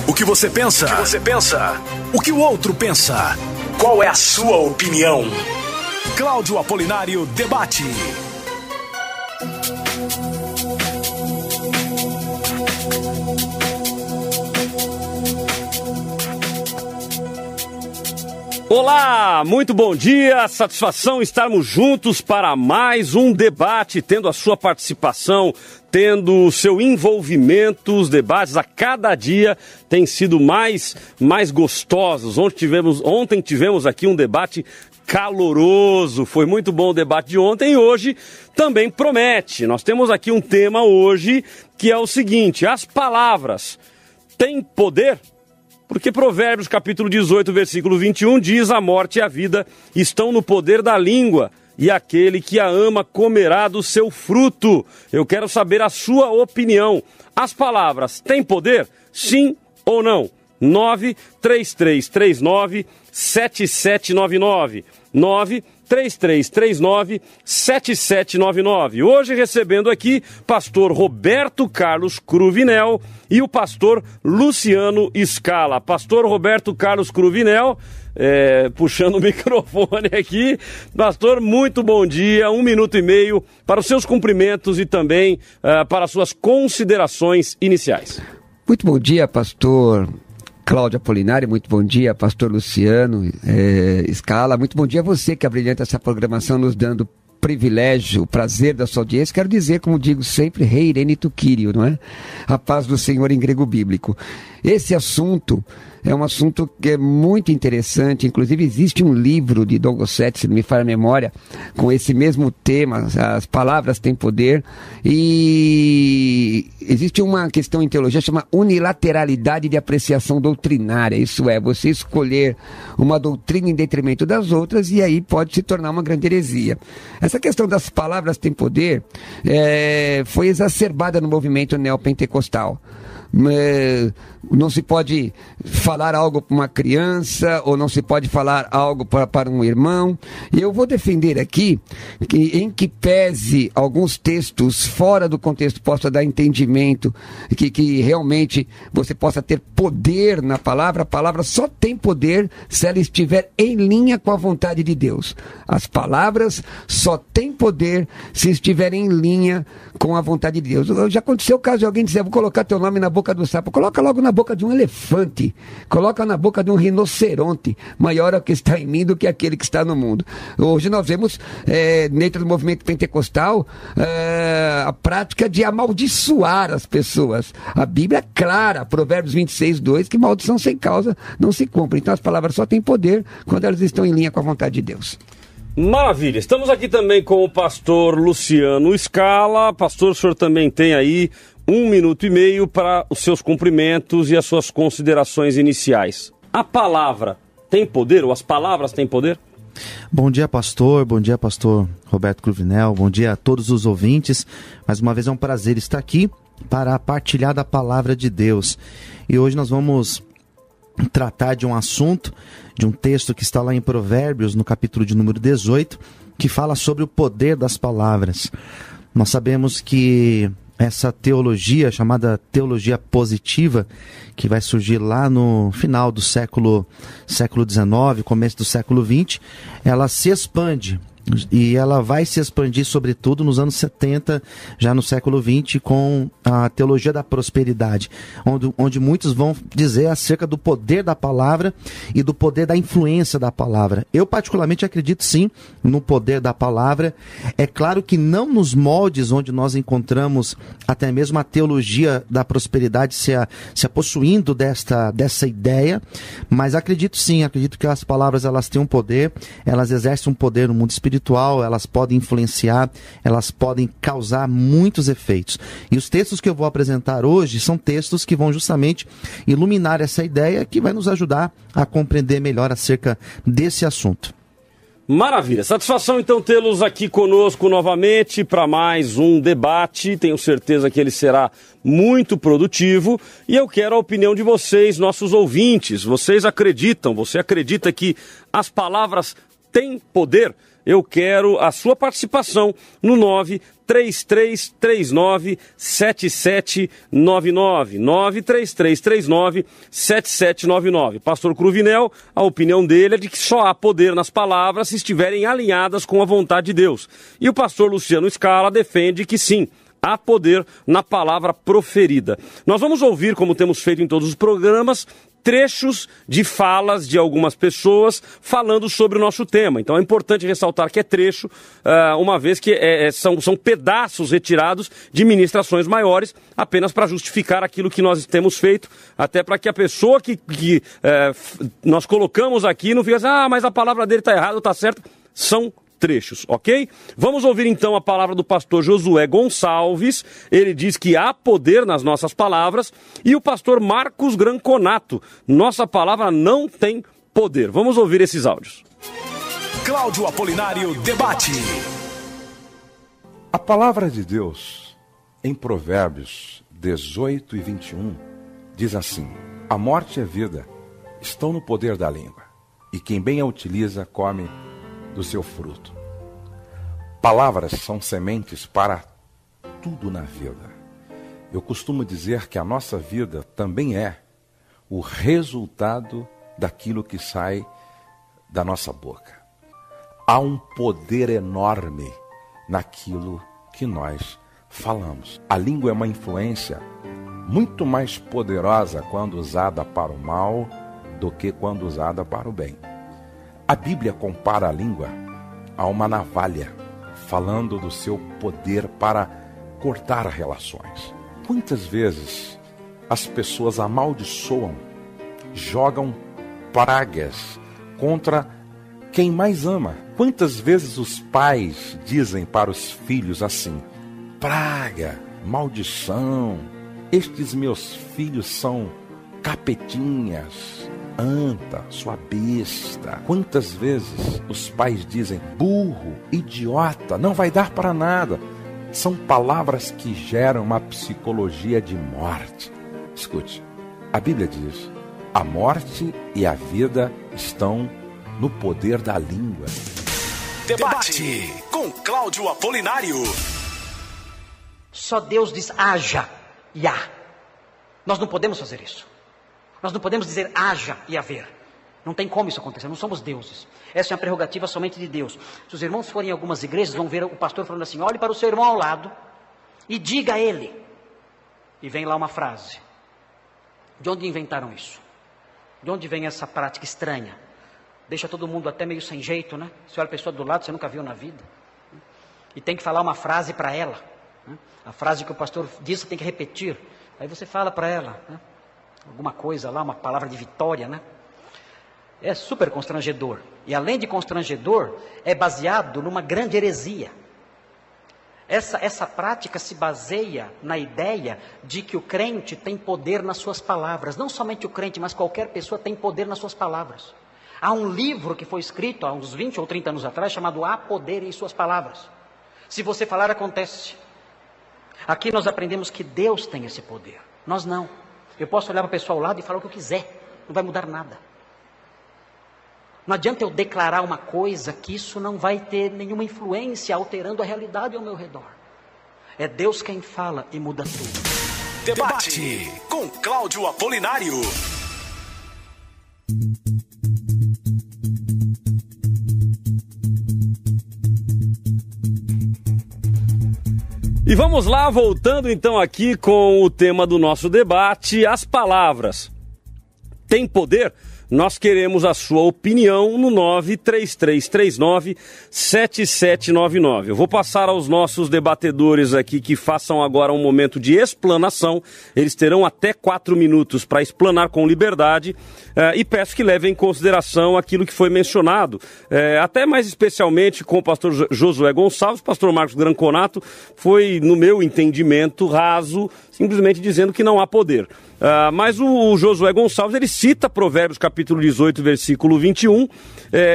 O que você pensa? O que o outro pensa? Qual é a sua opinião? Cláudio Apolinário debate. Olá, muito bom dia, satisfação estarmos juntos para mais um debate, tendo a sua participação, tendo o seu envolvimento. Os debates a cada dia têm sido mais gostosos. Ontem tivemos aqui um debate caloroso, foi muito bom o debate de ontem e hoje também promete. Nós temos aqui um tema hoje que é o seguinte: as palavras têm poder? Porque Provérbios capítulo 18, versículo 21 diz: a morte e a vida estão no poder da língua, e aquele que a ama comerá do seu fruto. Eu quero saber a sua opinião. As palavras têm poder? Sim ou não? 93339-7799. 93339-7799. Hoje recebendo aqui pastor Roberto Carlos Cruvinel e o pastor Luciano Scala. Pastor Roberto Carlos Cruvinel, puxando o microfone aqui. Pastor, muito bom dia, 1 minuto e meio para os seus cumprimentos e também para as suas considerações iniciais. Muito bom dia, pastor Cláudio Apolinário, muito bom dia, pastor Luciano Scala, muito bom dia a você que abrilhanta essa programação, nos dando privilégio, o prazer da sua audiência. Quero dizer, como digo sempre, Rei Irene tu Kyrio, não é? A paz do Senhor em grego bíblico. Esse assunto é um assunto que é muito interessante, inclusive existe um livro de Don Gossetti, se não me falha a memória, com esse mesmo tema, as palavras têm poder, e existe uma questão em teologia chamada unilateralidade de apreciação doutrinária, isso é, você escolher uma doutrina em detrimento das outras e aí pode se tornar uma grande heresia. Essa questão das palavras têm poder foi exacerbada no movimento neopentecostal. Não se pode falar algo para uma criança, ou não se pode falar algo para um irmão. E eu vou defender aqui que, em que pese alguns textos fora do contexto possa dar entendimento, que realmente você possa ter poder na palavra. A palavra só tem poder se ela estiver em linha com a vontade de Deus. As palavras só têm poder se estiverem em linha com a vontade de Deus. Já aconteceu o caso de alguém dizer: vou colocar teu nome na boca do sapo. Coloca logo na boca de um elefante, coloca na boca de um rinoceronte. Maior é o que está em mim do que aquele que está no mundo. Hoje nós vemos dentro do movimento pentecostal a prática de amaldiçoar as pessoas. A Bíblia é clara, Provérbios 26:2, que maldição sem causa não se cumpre. Então as palavras só têm poder quando elas estão em linha com a vontade de Deus. Maravilha, estamos aqui também com o pastor Luciano Scala. Pastor, o senhor também tem aí 1 minuto e meio para os seus cumprimentos e as suas considerações iniciais. A palavra tem poder, ou as palavras têm poder? Bom dia, pastor Roberto Cruvinel, bom dia a todos os ouvintes. Mais uma vez é um prazer estar aqui para partilhar da palavra de Deus. E hoje nós vamos tratar de um assunto, de um texto que está lá em Provérbios, no capítulo de número 18, que fala sobre o poder das palavras. Nós sabemos que essa teologia, chamada teologia positiva, que vai surgir lá no final do século XIX, começo do século XX, ela se expande. E ela vai se expandir, sobretudo, nos anos 70, já no século XX, com a teologia da prosperidade, onde muitos vão dizer acerca do poder da palavra e do poder da influência da palavra. Eu, particularmente, acredito, sim, no poder da palavra. É claro que não nos moldes onde nós encontramos até mesmo a teologia da prosperidade se apossuindo dessa ideia, mas acredito sim, acredito que as palavras, elas têm um poder, elas exercem um poder no mundo espiritual, elas podem influenciar, elas podem causar muitos efeitos. E os textos que eu vou apresentar hoje são textos que vão justamente iluminar essa ideia, que vai nos ajudar a compreender melhor acerca desse assunto. Maravilha, satisfação então tê-los aqui conosco novamente para mais um debate. Tenho certeza que ele será muito produtivo e eu quero a opinião de vocês, nossos ouvintes. Você acredita que as palavras têm poder? eu quero a sua participação no 93339-7799. 93339-7799. Pastor Cruvinel, a opinião dele é de que só há poder nas palavras se estiverem alinhadas com a vontade de Deus. E o pastor Luciano Scala defende que sim, há poder na palavra proferida. Nós vamos ouvir, como temos feito em todos os programas, trechos de falas de algumas pessoas falando sobre o nosso tema. Então é importante ressaltar que é trecho, uma vez que são pedaços retirados de ministrações maiores, apenas para justificar aquilo que nós temos feito, até para que a pessoa que nós colocamos aqui não fique assim, mas a palavra dele está errada ou está certa. São trechos, ok? Vamos ouvir então a palavra do pastor Josué Gonçalves. Ele diz que há poder nas nossas palavras. E o pastor Marcos Granconato, nossa palavra não tem poder. Vamos ouvir esses áudios. Cláudio Apolinário debate. A palavra de Deus, em Provérbios 18 e 21, diz assim: a morte e a vida estão no poder da língua, e quem bem a utiliza come do seu fruto. Palavras são sementes para tudo na vida. Eu costumo dizer que a nossa vida também é o resultado daquilo que sai da nossa boca. Há um poder enorme naquilo que nós falamos. A língua é uma influência muito mais poderosa quando usada para o mal do que quando usada para o bem. A Bíblia compara a língua a uma navalha, falando do seu poder para cortar relações. Quantas vezes as pessoas amaldiçoam, jogam pragas contra quem mais ama? Quantas vezes os pais dizem para os filhos assim: praga, maldição, estes meus filhos são capetinhas, anta, sua besta. Quantas vezes os pais dizem: burro, idiota, não vai dar para nada. São palavras que geram uma psicologia de morte. Escute, a Bíblia diz: a morte e a vida estão no poder da língua. Debate com Cláudio Apolinário. Só Deus diz haja e há. Nós não podemos fazer isso. Nós não podemos dizer haja e haver. Não tem como isso acontecer, não somos deuses. Essa é uma prerrogativa somente de Deus. Se os irmãos forem em algumas igrejas, vão ver o pastor falando assim: olhe para o seu irmão ao lado e diga a ele. E vem lá uma frase. De onde inventaram isso? De onde vem essa prática estranha? Deixa todo mundo até meio sem jeito, né? Você olha a pessoa do lado, você nunca viu na vida. E tem que falar uma frase para ela. A frase que o pastor disse, você tem que repetir. Aí você fala para ela, né? Alguma coisa lá, uma palavra de vitória, né? É super constrangedor. E além de constrangedor, é baseado numa grande heresia. Essa prática se baseia na ideia de que o crente tem poder nas suas palavras. Não somente o crente, mas qualquer pessoa tem poder nas suas palavras. Há um livro que foi escrito há uns 20 ou 30 anos atrás, chamado Há Poder em Suas Palavras. Se você falar, acontece. Aqui nós aprendemos que Deus tem esse poder. Nós não. Eu posso olhar para a pessoa ao lado e falar o que eu quiser. Não vai mudar nada. Não adianta eu declarar uma coisa que isso não vai ter nenhuma influência alterando a realidade ao meu redor. É Deus quem fala e muda tudo. Debate com Cláudio Apolinário. E vamos lá, voltando então aqui com o tema do nosso debate, as palavras têm poder? Nós queremos a sua opinião no 93339-7799. Eu vou passar aos nossos debatedores aqui que façam agora um momento de explanação. Eles terão até 4 minutos para explanar com liberdade e peço que levem em consideração aquilo que foi mencionado, até mais especialmente com o pastor Josué Gonçalves. O pastor Marcos Granconato foi, no meu entendimento, raso, simplesmente dizendo que não há poder. Mas o Josué Gonçalves, ele cita Provérbios capítulo 18, versículo 21,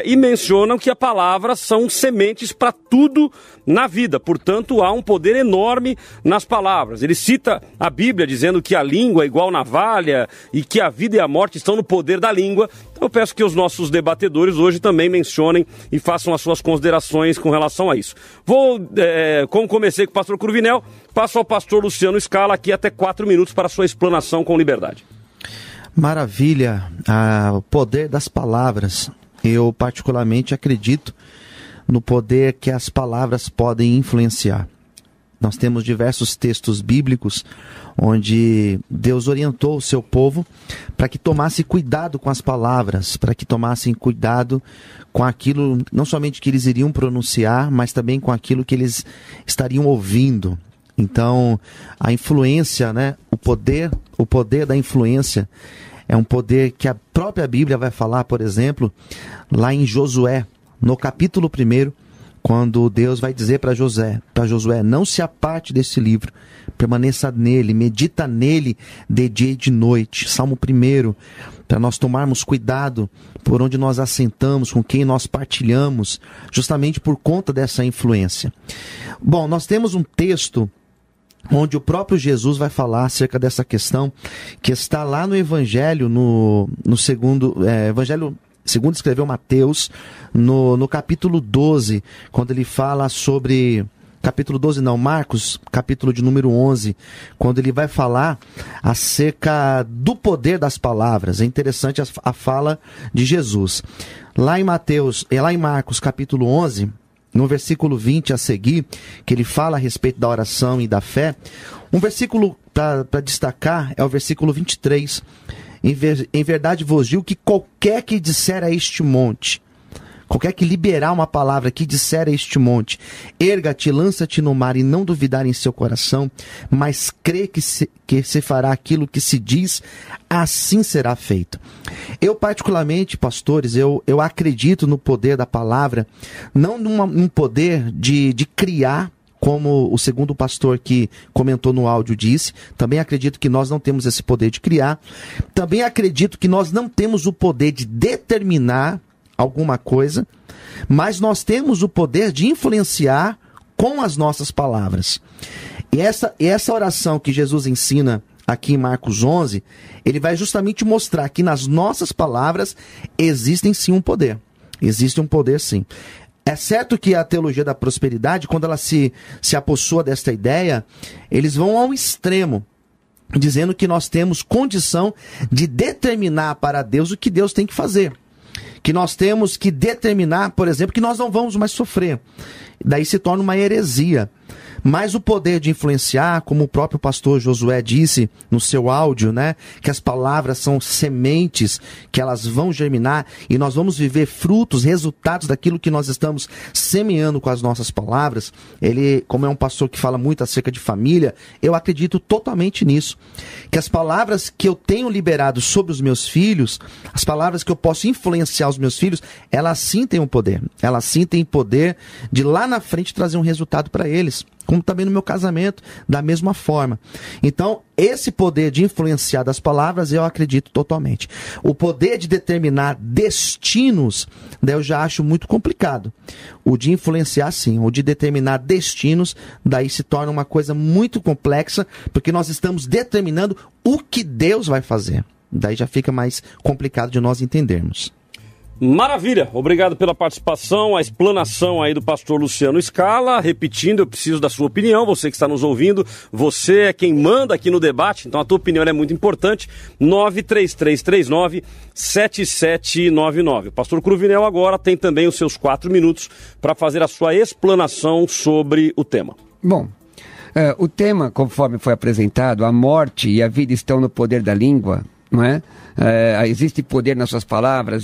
e mencionam que a palavra são sementes para tudo na vida. Portanto, há um poder enorme nas palavras. Ele cita a Bíblia dizendo que a língua é igual navalha e que a vida e a morte estão no poder da língua. Então, eu peço que os nossos debatedores hoje também mencionem e façam as suas considerações com relação a isso. Como comecei com o pastor Cruvinel, passo ao pastor Luciano Scala aqui até 4 minutos para a sua explanação com liberdade. Maravilha, o poder das palavras. Eu particularmente acredito no poder que as palavras podem influenciar. Nós temos diversos textos bíblicos onde Deus orientou o seu povo para que tomasse cuidado com as palavras, para que tomassem cuidado com aquilo, não somente que eles iriam pronunciar, mas também com aquilo que eles estariam ouvindo. Então, a influência, né, o poder da influência é um poder que a própria Bíblia vai falar, por exemplo, lá em Josué, no capítulo 1, quando Deus vai dizer para Josué, não se aparte desse livro, permaneça nele, medita nele de dia e de noite. Salmo 1, para nós tomarmos cuidado por onde nós assentamos, com quem nós partilhamos, justamente por conta dessa influência. Bom, nós temos um texto onde o próprio Jesus vai falar acerca dessa questão, que está lá no Evangelho, no segundo Evangelho, segundo escreveu Mateus, no capítulo 12, quando ele fala sobre... Capítulo 12 não, Marcos, capítulo de número 11, quando ele vai falar acerca do poder das palavras. É interessante a fala de Jesus. Lá em Marcos, capítulo 11... no versículo 20 a seguir, que ele fala a respeito da oração e da fé, um versículo para destacar é o versículo 23. Em verdade vos digo que qualquer que disser a este monte, qualquer que liberar uma palavra que disser a este monte, erga-te, lança-te no mar, e não duvidar em seu coração, mas crê que se fará aquilo que se diz, assim será feito. Eu particularmente, pastores, eu acredito no poder da palavra, não num poder de criar, como o segundo pastor que comentou no áudio disse. Também acredito que nós não temos esse poder de criar. Também acredito que nós não temos o poder de determinar alguma coisa, mas nós temos o poder de influenciar com as nossas palavras. E essa oração que Jesus ensina aqui em Marcos 11, ele vai justamente mostrar que nas nossas palavras existem sim um poder. Existe um poder sim. É certo que a teologia da prosperidade, quando ela se apossua desta ideia, eles vão ao extremo, dizendo que nós temos condição de determinar para Deus o que Deus tem que fazer. Que nós temos que determinar, por exemplo, que nós não vamos mais sofrer. Daí se torna uma heresia. Mas o poder de influenciar, como o próprio pastor Josué disse no seu áudio, né, que as palavras são sementes, que elas vão germinar e nós vamos viver frutos, resultados daquilo que nós estamos semeando com as nossas palavras. Ele, como é um pastor que fala muito acerca de família, eu acredito totalmente nisso. Que as palavras que eu tenho liberado sobre os meus filhos, as palavras que eu posso influenciar os meus filhos, elas sim têm um poder. Elas sim têm poder de lá na frente trazer um resultado para eles. Como também no meu casamento, da mesma forma. Então, esse poder de influenciar das palavras, eu acredito totalmente. O poder de determinar destinos, daí eu já acho muito complicado. O de influenciar, sim. O de determinar destinos, daí se torna uma coisa muito complexa, porque nós estamos determinando o que Deus vai fazer. Daí já fica mais complicado de nós entendermos. Maravilha, obrigado pela participação, a explanação aí do pastor Luciano Scala. Repetindo, eu preciso da sua opinião, você que está nos ouvindo, você é quem manda aqui no debate, então a tua opinião é muito importante. 93339-7799. O pastor Cruvinel agora tem também os seus 4 minutos para fazer a sua explanação sobre o tema. Bom, o tema, conforme foi apresentado, a morte e a vida estão no poder da língua, não é? Existe poder nas suas palavras.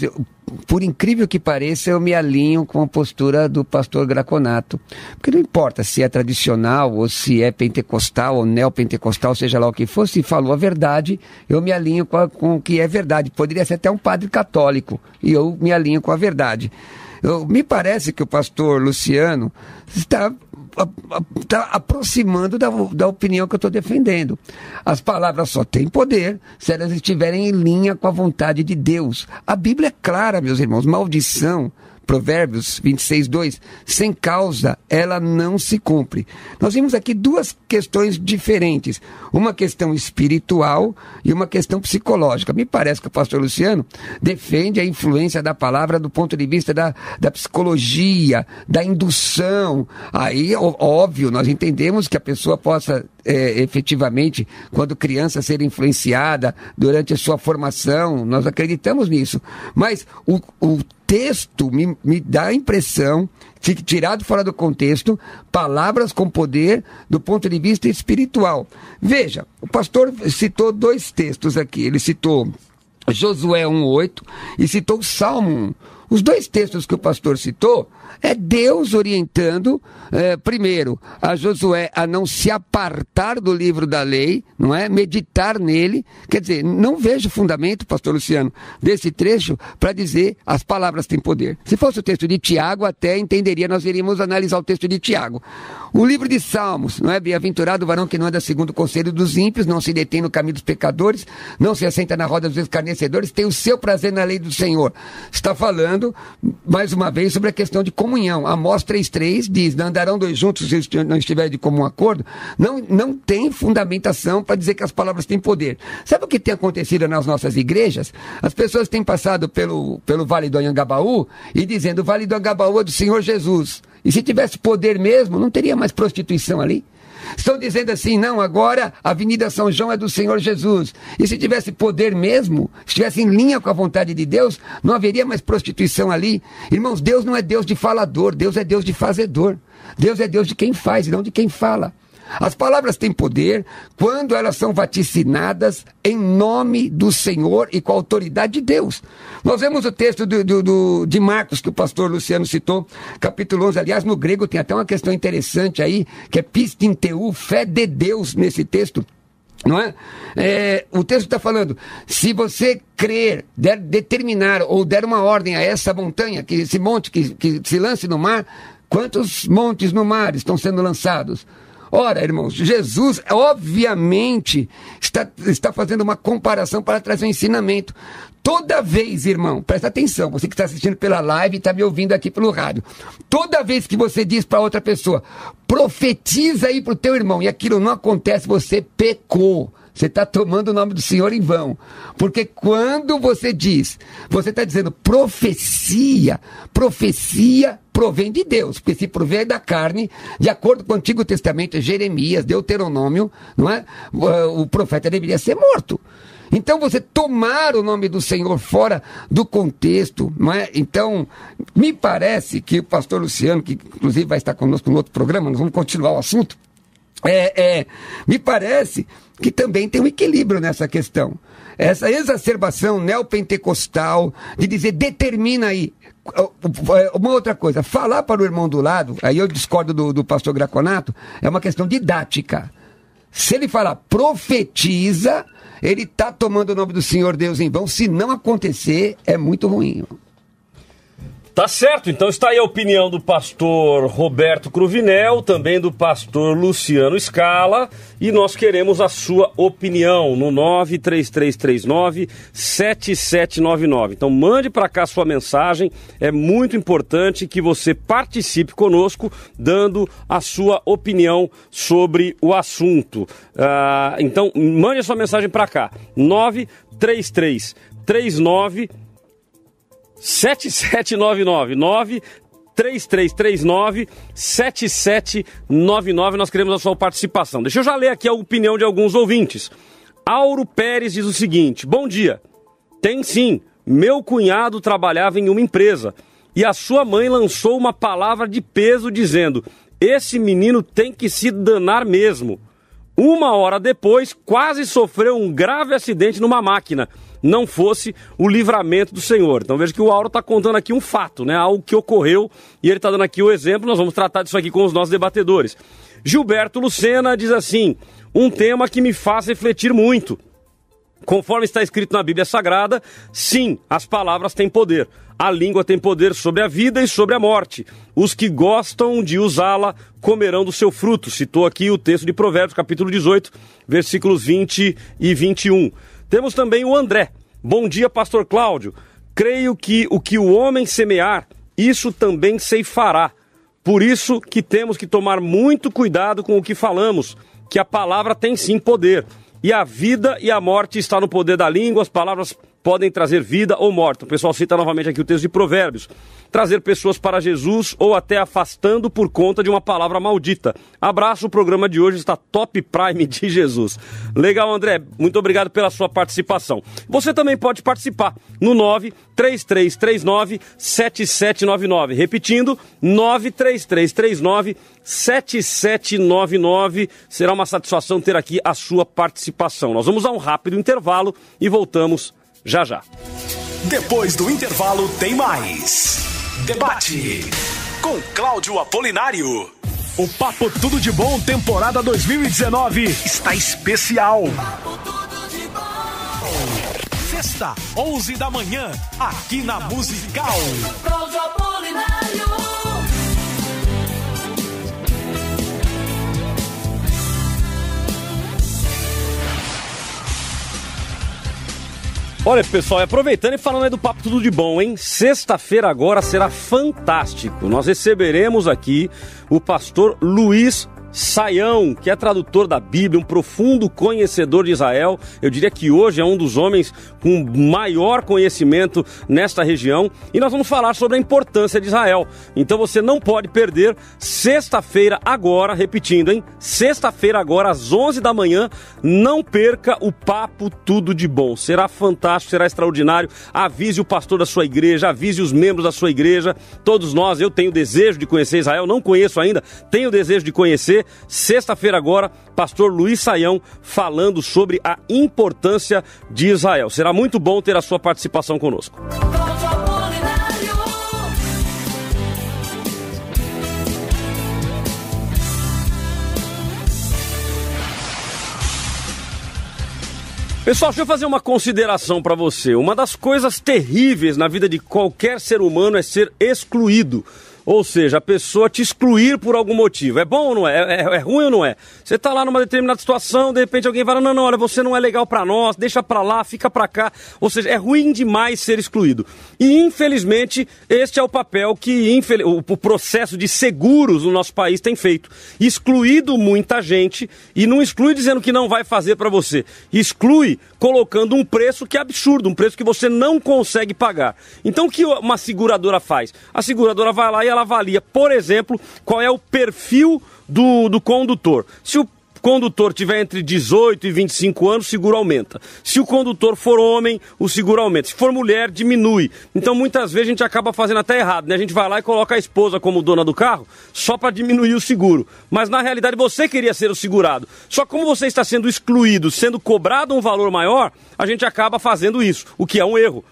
Por incrível que pareça, eu me alinho com a postura do pastor Graconato, porque não importa se é tradicional ou se é pentecostal ou neopentecostal, seja lá o que for, se falou a verdade, eu me alinho com o que é verdade. Poderia ser até um padre católico, e eu me alinho com a verdade. Me parece que o pastor Luciano está aproximando da opinião que eu estou defendendo. As palavras só têm poder se elas estiverem em linha com a vontade de Deus. A Bíblia é clara, meus irmãos, maldição Provérbios 26:2, sem causa ela não se cumpre. Nós vimos aqui duas questões diferentes, uma questão espiritual e uma questão psicológica. Me parece que o pastor Luciano defende a influência da palavra do ponto de vista da psicologia, da indução. Aí, óbvio, nós entendemos que a pessoa possa efetivamente, quando criança, ser influenciada durante a sua formação, nós acreditamos nisso. Mas o texto me dá a impressão, tirado fora do contexto, palavras com poder do ponto de vista espiritual. Veja, o pastor citou dois textos aqui. Ele citou Josué 1:8 e citou o Salmo 1. Os dois textos que o pastor citou é Deus orientando, primeiro, a Josué a não se apartar do livro da lei, não é? Meditar nele. Quer dizer, não vejo fundamento, pastor Luciano, desse trecho para dizer as palavras têm poder. Se fosse o texto de Tiago, até entenderia, nós iríamos analisar o texto de Tiago. O livro de Salmos, não é? Bem-aventurado o varão que não anda segundo o conselho dos ímpios, não se detém no caminho dos pecadores, não se assenta na roda dos escarnecedores, tem o seu prazer na lei do Senhor. Está falando, mais uma vez, sobre a questão de comunhão. Amós 3:3 diz, não andarão dois juntos se não estiverem de comum acordo. Não tem fundamentação para dizer que as palavras têm poder. Sabe o que tem acontecido nas nossas igrejas? As pessoas têm passado pelo Vale do Anhangabaú e dizendo, o Vale do Anhangabaú é do Senhor Jesus. E se tivesse poder mesmo, não teria mais prostituição ali. Estão dizendo assim, não, agora a Avenida São João é do Senhor Jesus. E se tivesse poder mesmo, se estivesse em linha com a vontade de Deus, não haveria mais prostituição ali. Irmãos, Deus não é Deus de falador, Deus é Deus de fazedor. Deus é Deus de quem faz e não de quem fala. As palavras têm poder quando elas são vaticinadas em nome do Senhor e com a autoridade de Deus. Nós vemos o texto de Marcos, que o pastor Luciano citou, capítulo 11. Aliás, no grego tem até uma questão interessante aí, que é pistinteu, fé de Deus nesse texto. Não é? O texto está falando, se você crer, determinar ou der uma ordem a essa montanha, que esse monte que se lance no mar, quantos montes no mar estão sendo lançados? Ora, irmãos, Jesus, obviamente, está fazendo uma comparação para trazer um ensinamento. Toda vez, irmão, presta atenção, você que está assistindo pela live e está me ouvindo aqui pelo rádio. Toda vez que você diz para outra pessoa, profetiza aí para o teu irmão, e aquilo não acontece, você pecou. Você está tomando o nome do Senhor em vão. Porque quando você diz, você está dizendo profecia provém de Deus. Porque se provém da carne, de acordo com o Antigo Testamento, Jeremias, Deuteronômio, não é? O profeta deveria ser morto. Então você tomar o nome do Senhor fora do contexto, não é? Então, me parece que o pastor Luciano, que inclusive vai estar conosco no outro programa, nós vamos continuar o assunto, me parece que também tem um equilíbrio nessa questão. Essa exacerbação neopentecostal de dizer, determina aí. Uma outra coisa, falar para o irmão do lado, aí eu discordo do pastor Graconato, é uma questão didática. Se ele falar profetiza, ele está tomando o nome do Senhor Deus em vão. Se não acontecer, é muito ruim. Tá certo, então está aí a opinião do pastor Roberto Cruvinel, também do pastor Luciano Scala, e nós queremos a sua opinião no 93339-7799. Então mande para cá a sua mensagem, é muito importante que você participe conosco, dando a sua opinião sobre o assunto. Então mande a sua mensagem para cá, 93339 7799 93339-7799. Nós queremos a sua participação. Deixa eu já ler aqui a opinião de alguns ouvintes. Auro Pérez diz o seguinte: bom dia. Tem sim. Meu cunhado trabalhava em uma empresa e a sua mãe lançou uma palavra de peso dizendo: esse menino tem que se danar mesmo. Uma hora depois, quase sofreu um grave acidente numa máquina. Não fosse o livramento do Senhor. Então veja que o Auro está contando aqui um fato, né? Algo que ocorreu, e ele está dando aqui o exemplo. Nós vamos tratar disso aqui com os nossos debatedores. Gilberto Lucena diz assim: um tema que me faz refletir muito. Conforme está escrito na Bíblia Sagrada, sim, as palavras têm poder. A língua tem poder sobre a vida e sobre a morte. Os que gostam de usá-la comerão do seu fruto. Citou aqui o texto de Provérbios, capítulo 18, versículos 20 e 21. Temos também o André. Bom dia, pastor Cláudio. Creio que o homem semear, isso também ceifará. Por isso que temos que tomar muito cuidado com o que falamos, que a palavra tem sim poder. E a vida e a morte está no poder da língua, as palavras podem trazer vida ou morte. O pessoal cita novamente aqui o texto de Provérbios. Trazer pessoas para Jesus ou até afastando por conta de uma palavra maldita. Abraço, o programa de hoje está top prime de Jesus. Legal, André, muito obrigado pela sua participação. Você também pode participar no 93339-7799. Repetindo, 93339-7799. Será uma satisfação ter aqui a sua participação. Nós vamos a um rápido intervalo e voltamos já já. Depois do intervalo tem mais Debate com Cláudio Apolinário. O Papo Tudo de Bom temporada 2019 está especial. Papo Tudo de Bom. Sexta, 11 da manhã, aqui na Musical. Cláudio Apolinário. Olha, pessoal, aproveitando e falando aí do Papo Tudo de Bom, hein? Sexta-feira agora será fantástico. Nós receberemos aqui o pastor Luiz Saião, que é tradutor da Bíblia, um profundo conhecedor de Israel. Eu diria que hoje é um dos homens com maior conhecimento nesta região. E nós vamos falar sobre a importância de Israel. Então você não pode perder sexta-feira agora, repetindo, hein? Sexta-feira agora, às 11 da manhã, não perca o Papo Tudo de Bom. Será fantástico, será extraordinário. Avise o pastor da sua igreja, avise os membros da sua igreja. Todos nós, eu tenho desejo de conhecer Israel, não conheço ainda, tenho desejo de conhecer. Sexta-feira agora, pastor Luiz Saião falando sobre a importância de Israel. Será muito bom ter a sua participação conosco. Pessoal, deixa eu fazer uma consideração para você. Uma das coisas terríveis na vida de qualquer ser humano é ser excluído. Ou seja, a pessoa te excluir por algum motivo. É bom ou não é? É ruim ou não é? Você tá lá numa determinada situação, de repente alguém fala, não, olha, você não é legal pra nós, deixa pra lá, fica pra cá. Ou seja, é ruim demais ser excluído. E, infelizmente, este é o papel que o processo de seguros no nosso país tem feito. Excluído muita gente, e não exclui dizendo que não vai fazer pra você. Exclui colocando um preço que é absurdo, um preço que você não consegue pagar. Então, o que uma seguradora faz? A seguradora vai lá e ela avalia, por exemplo, qual é o perfil do condutor. Se o condutor tiver entre 18 e 25 anos, o seguro aumenta. Se o condutor for homem, o seguro aumenta. Se for mulher, diminui. Então, muitas vezes, a gente acaba fazendo até errado, né? A gente vai lá e coloca a esposa como dona do carro, só para diminuir o seguro. Mas, na realidade, você queria ser o segurado. Só como você está sendo excluído, sendo cobrado um valor maior, a gente acaba fazendo isso, o que é um erro.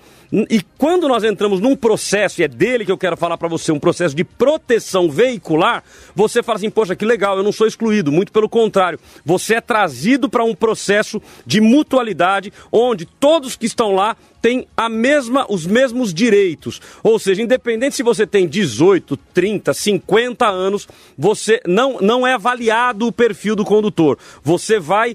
E quando nós entramos num processo, e é dele que eu quero falar para você, um processo de proteção veicular, você fala assim, poxa, que legal, eu não sou excluído, muito pelo contrário. Você é trazido para um processo de mutualidade, onde todos que estão lá têm os mesmos direitos. Ou seja, independente se você tem 18, 30, 50 anos, você não é avaliado o perfil do condutor. Você vai...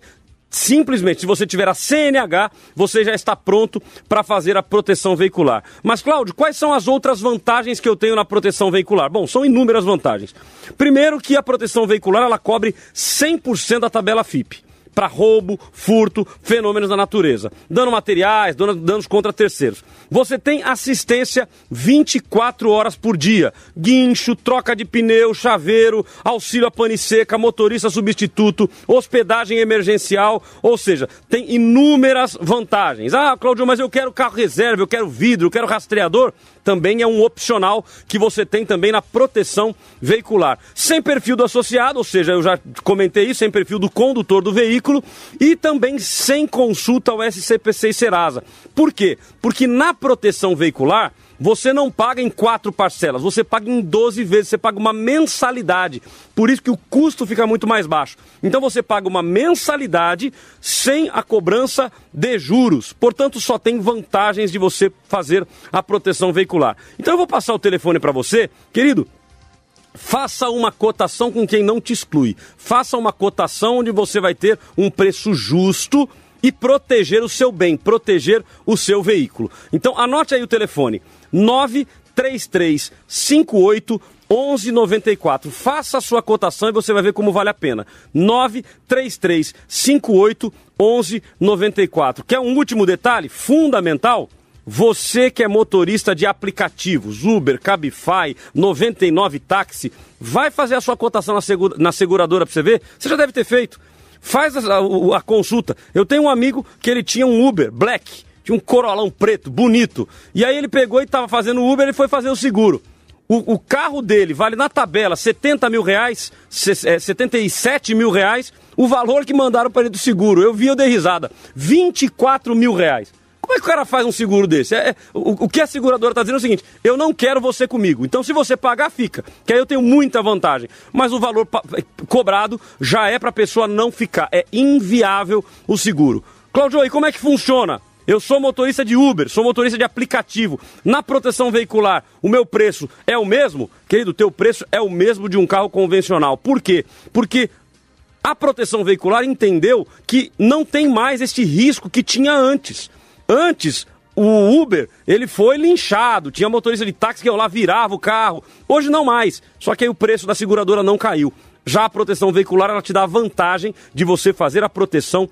Simplesmente, se você tiver a CNH, você já está pronto para fazer a proteção veicular. Mas, Cláudio, quais são as outras vantagens que eu tenho na proteção veicular? Bom, são inúmeras vantagens. Primeiro que a proteção veicular, ela cobre 100% da tabela FIPE. Para roubo, furto, fenômenos da natureza, dano materiais, danos contra terceiros. Você tem assistência 24 horas por dia, guincho, troca de pneu, chaveiro, auxílio a pane seca, motorista substituto, hospedagem emergencial, ou seja, tem inúmeras vantagens. Ah, Cláudio, mas eu quero carro reserva, eu quero vidro, eu quero rastreador. Também é um opcional que você tem também na proteção veicular. Sem perfil do associado, ou seja, eu já comentei isso, sem perfil do condutor do veículo e também sem consulta ao SCPC e Serasa. Por quê? Porque na proteção veicular, você não paga em 4 parcelas, você paga em 12 vezes, você paga uma mensalidade. Por isso que o custo fica muito mais baixo. Então você paga uma mensalidade sem a cobrança de juros. Portanto, só tem vantagens de você fazer a proteção veicular. Então eu vou passar o telefone para você, querido. Faça uma cotação com quem não te exclui. Faça uma cotação onde você vai ter um preço justo e proteger o seu bem, proteger o seu veículo. Então anote aí o telefone, 93358 1194. Faça a sua cotação e você vai ver como vale a pena. 93358 1194. Quer um último detalhe fundamental? Você que é motorista de aplicativos, Uber, Cabify, 99 Táxi, vai fazer a sua cotação na seguradora para você ver? Você já deve ter feito. Faz a consulta. Eu tenho um amigo que ele tinha um Uber Black, tinha um Corolão preto, bonito. E aí ele pegou e estava fazendo o Uber e foi fazer o seguro. O carro dele vale na tabela 70 mil reais, 77 mil reais, o valor que mandaram para ele do seguro. Eu vi, eu dei risada. 24 mil reais. Como é que o cara faz um seguro desse? O que a seguradora está dizendo é o seguinte: eu não quero você comigo. Então, se você pagar, fica. Que aí eu tenho muita vantagem. Mas o valor cobrado já é para a pessoa não ficar. É inviável o seguro. Cláudio, e como é que funciona? Eu sou motorista de Uber, sou motorista de aplicativo. Na proteção veicular, o meu preço é o mesmo? Querido, o teu preço é o mesmo de um carro convencional. Por quê? Porque a proteção veicular entendeu que não tem mais este risco que tinha antes. Antes, o Uber, ele foi linchado, tinha motorista de táxi que ia lá, virava o carro. Hoje não mais, só que aí o preço da seguradora não caiu. Já a proteção veicular, ela te dá a vantagem de você fazer a proteção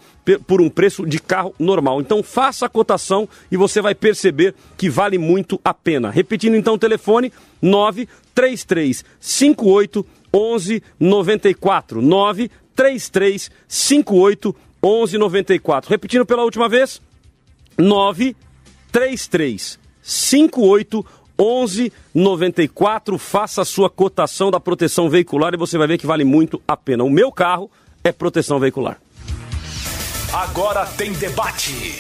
por um preço de carro normal. Então faça a cotação e você vai perceber que vale muito a pena. Repetindo então o telefone, 93358 1194. 93358 1194. Repetindo pela última vez, 93358 1194. Faça a sua cotação da proteção veicular e você vai ver que vale muito a pena. O meu carro é proteção veicular. Agora tem debate.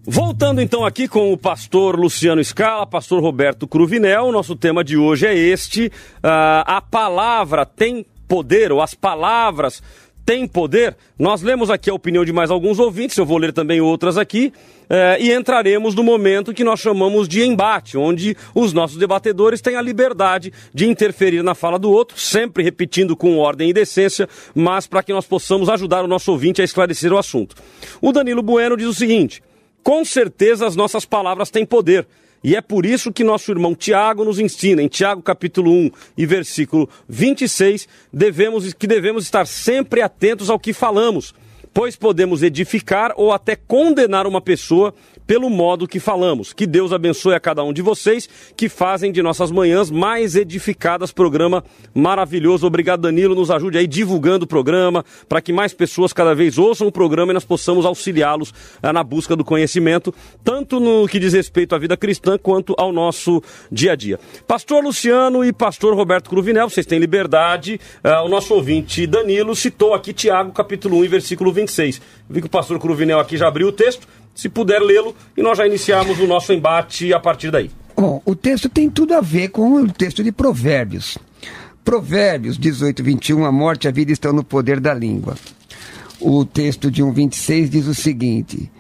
Voltando então aqui com o pastor Luciano Scala, pastor Roberto Cruvinel, nosso tema de hoje é este: a palavra tem poder, ou as palavras têm poder? Nós lemos aqui a opinião de mais alguns ouvintes, eu vou ler também outras aqui, e entraremos no momento que nós chamamos de embate, onde os nossos debatedores têm a liberdade de interferir na fala do outro, sempre repetindo com ordem e decência, mas para que nós possamos ajudar o nosso ouvinte a esclarecer o assunto. O Danilo Bueno diz o seguinte: com certeza as nossas palavras têm poder. E é por isso que nosso irmão Tiago nos ensina, em Tiago capítulo 1 e versículo 26, que devemos estar sempre atentos ao que falamos, pois podemos edificar ou até condenar uma pessoa pelo modo que falamos. Que Deus abençoe a cada um de vocês que fazem de nossas manhãs mais edificadas. Programa maravilhoso. Obrigado, Danilo. Nos ajude aí divulgando o programa para que mais pessoas cada vez ouçam o programa e nós possamos auxiliá-los na busca do conhecimento, tanto no que diz respeito à vida cristã quanto ao nosso dia a dia. Pastor Luciano e pastor Roberto Cruvinel, vocês têm liberdade. O nosso ouvinte Danilo citou aqui Tiago capítulo 1 e versículo 26. Eu vi que o pastor Cruvinel aqui já abriu o texto. Se puder lê-lo, e nós já iniciamos o nosso embate a partir daí. Bom, o texto tem tudo a ver com o texto de Provérbios. Provérbios 18, 21, a morte e a vida estão no poder da língua. O texto de 1,26 diz o seguinte: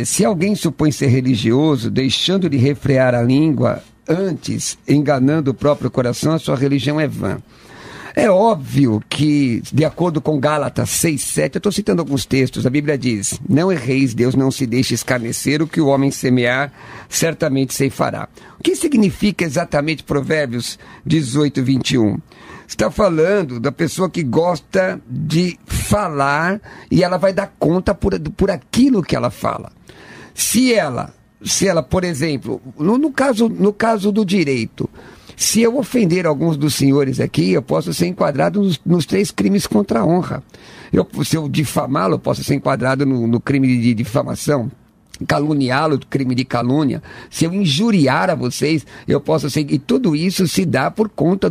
se alguém supõe ser religioso, deixando de refrear a língua, antes enganando o próprio coração, a sua religião é vã. É óbvio que, de acordo com Gálatas 6:7, eu estou citando alguns textos, a Bíblia diz: não erreis, Deus não se deixe escarnecer, o que o homem semear, certamente ceifará. O que significa exatamente Provérbios 18, 21? Está falando da pessoa que gosta de falar e ela vai dar conta por aquilo que ela fala. Se ela, por exemplo, no caso do direito, se eu ofender alguns dos senhores aqui, eu posso ser enquadrado nos 3 crimes contra a honra. Se eu difamá-lo, eu posso ser enquadrado no crime de difamação. Caluniá-lo, crime de calúnia. Se eu injuriar a vocês, eu posso ser... E tudo isso se dá por conta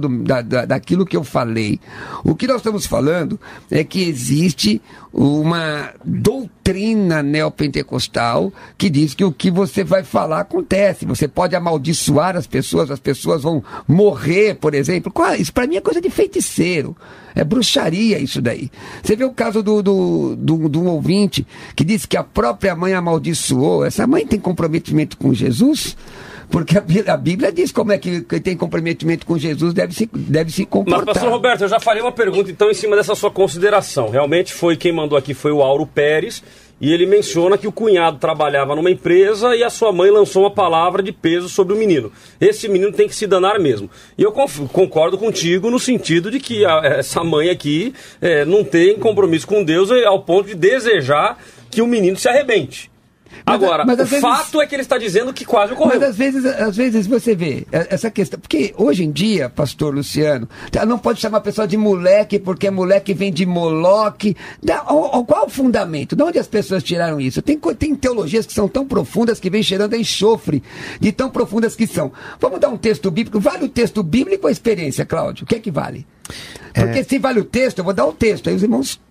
daquilo que eu falei. O que nós estamos falando é que existe uma doutrina neopentecostal que diz que o que você vai falar acontece. Você pode amaldiçoar as pessoas vão morrer, por exemplo. Isso para mim é coisa de feiticeiro. É bruxaria isso daí. Você vê o caso do ouvinte que disse que a própria mãe amaldiçoou. Essa mãe tem comprometimento com Jesus? Porque a Bíblia diz como é que quem tem comprometimento com Jesus deve se comportar. Mas, pastor Roberto, eu já farei uma pergunta, então, em cima dessa sua consideração. Realmente quem mandou aqui foi o Auro Pérez, e ele menciona que o cunhado trabalhava numa empresa e a sua mãe lançou uma palavra de peso sobre o menino. Esse menino tem que se danar mesmo. E eu concordo contigo no sentido de que essa mãe aqui não tem compromisso com Deus ao ponto de desejar que o menino se arrebente. Agora, o fato é que ele está dizendo que quase ocorreu. Mas às vezes você vê essa questão, porque hoje em dia, pastor Luciano, não pode chamar a pessoa de moleque, porque moleque vem de Moloque. Qual o fundamento? De onde as pessoas tiraram isso? Tem teologias que são tão profundas que vem cheirando a enxofre, de tão profundas que são. Vamos dar um texto bíblico. Vale o texto bíblico ou a experiência, Cláudio? O que é que vale? Porque se vale o texto, eu vou dar o texto, aí os irmãos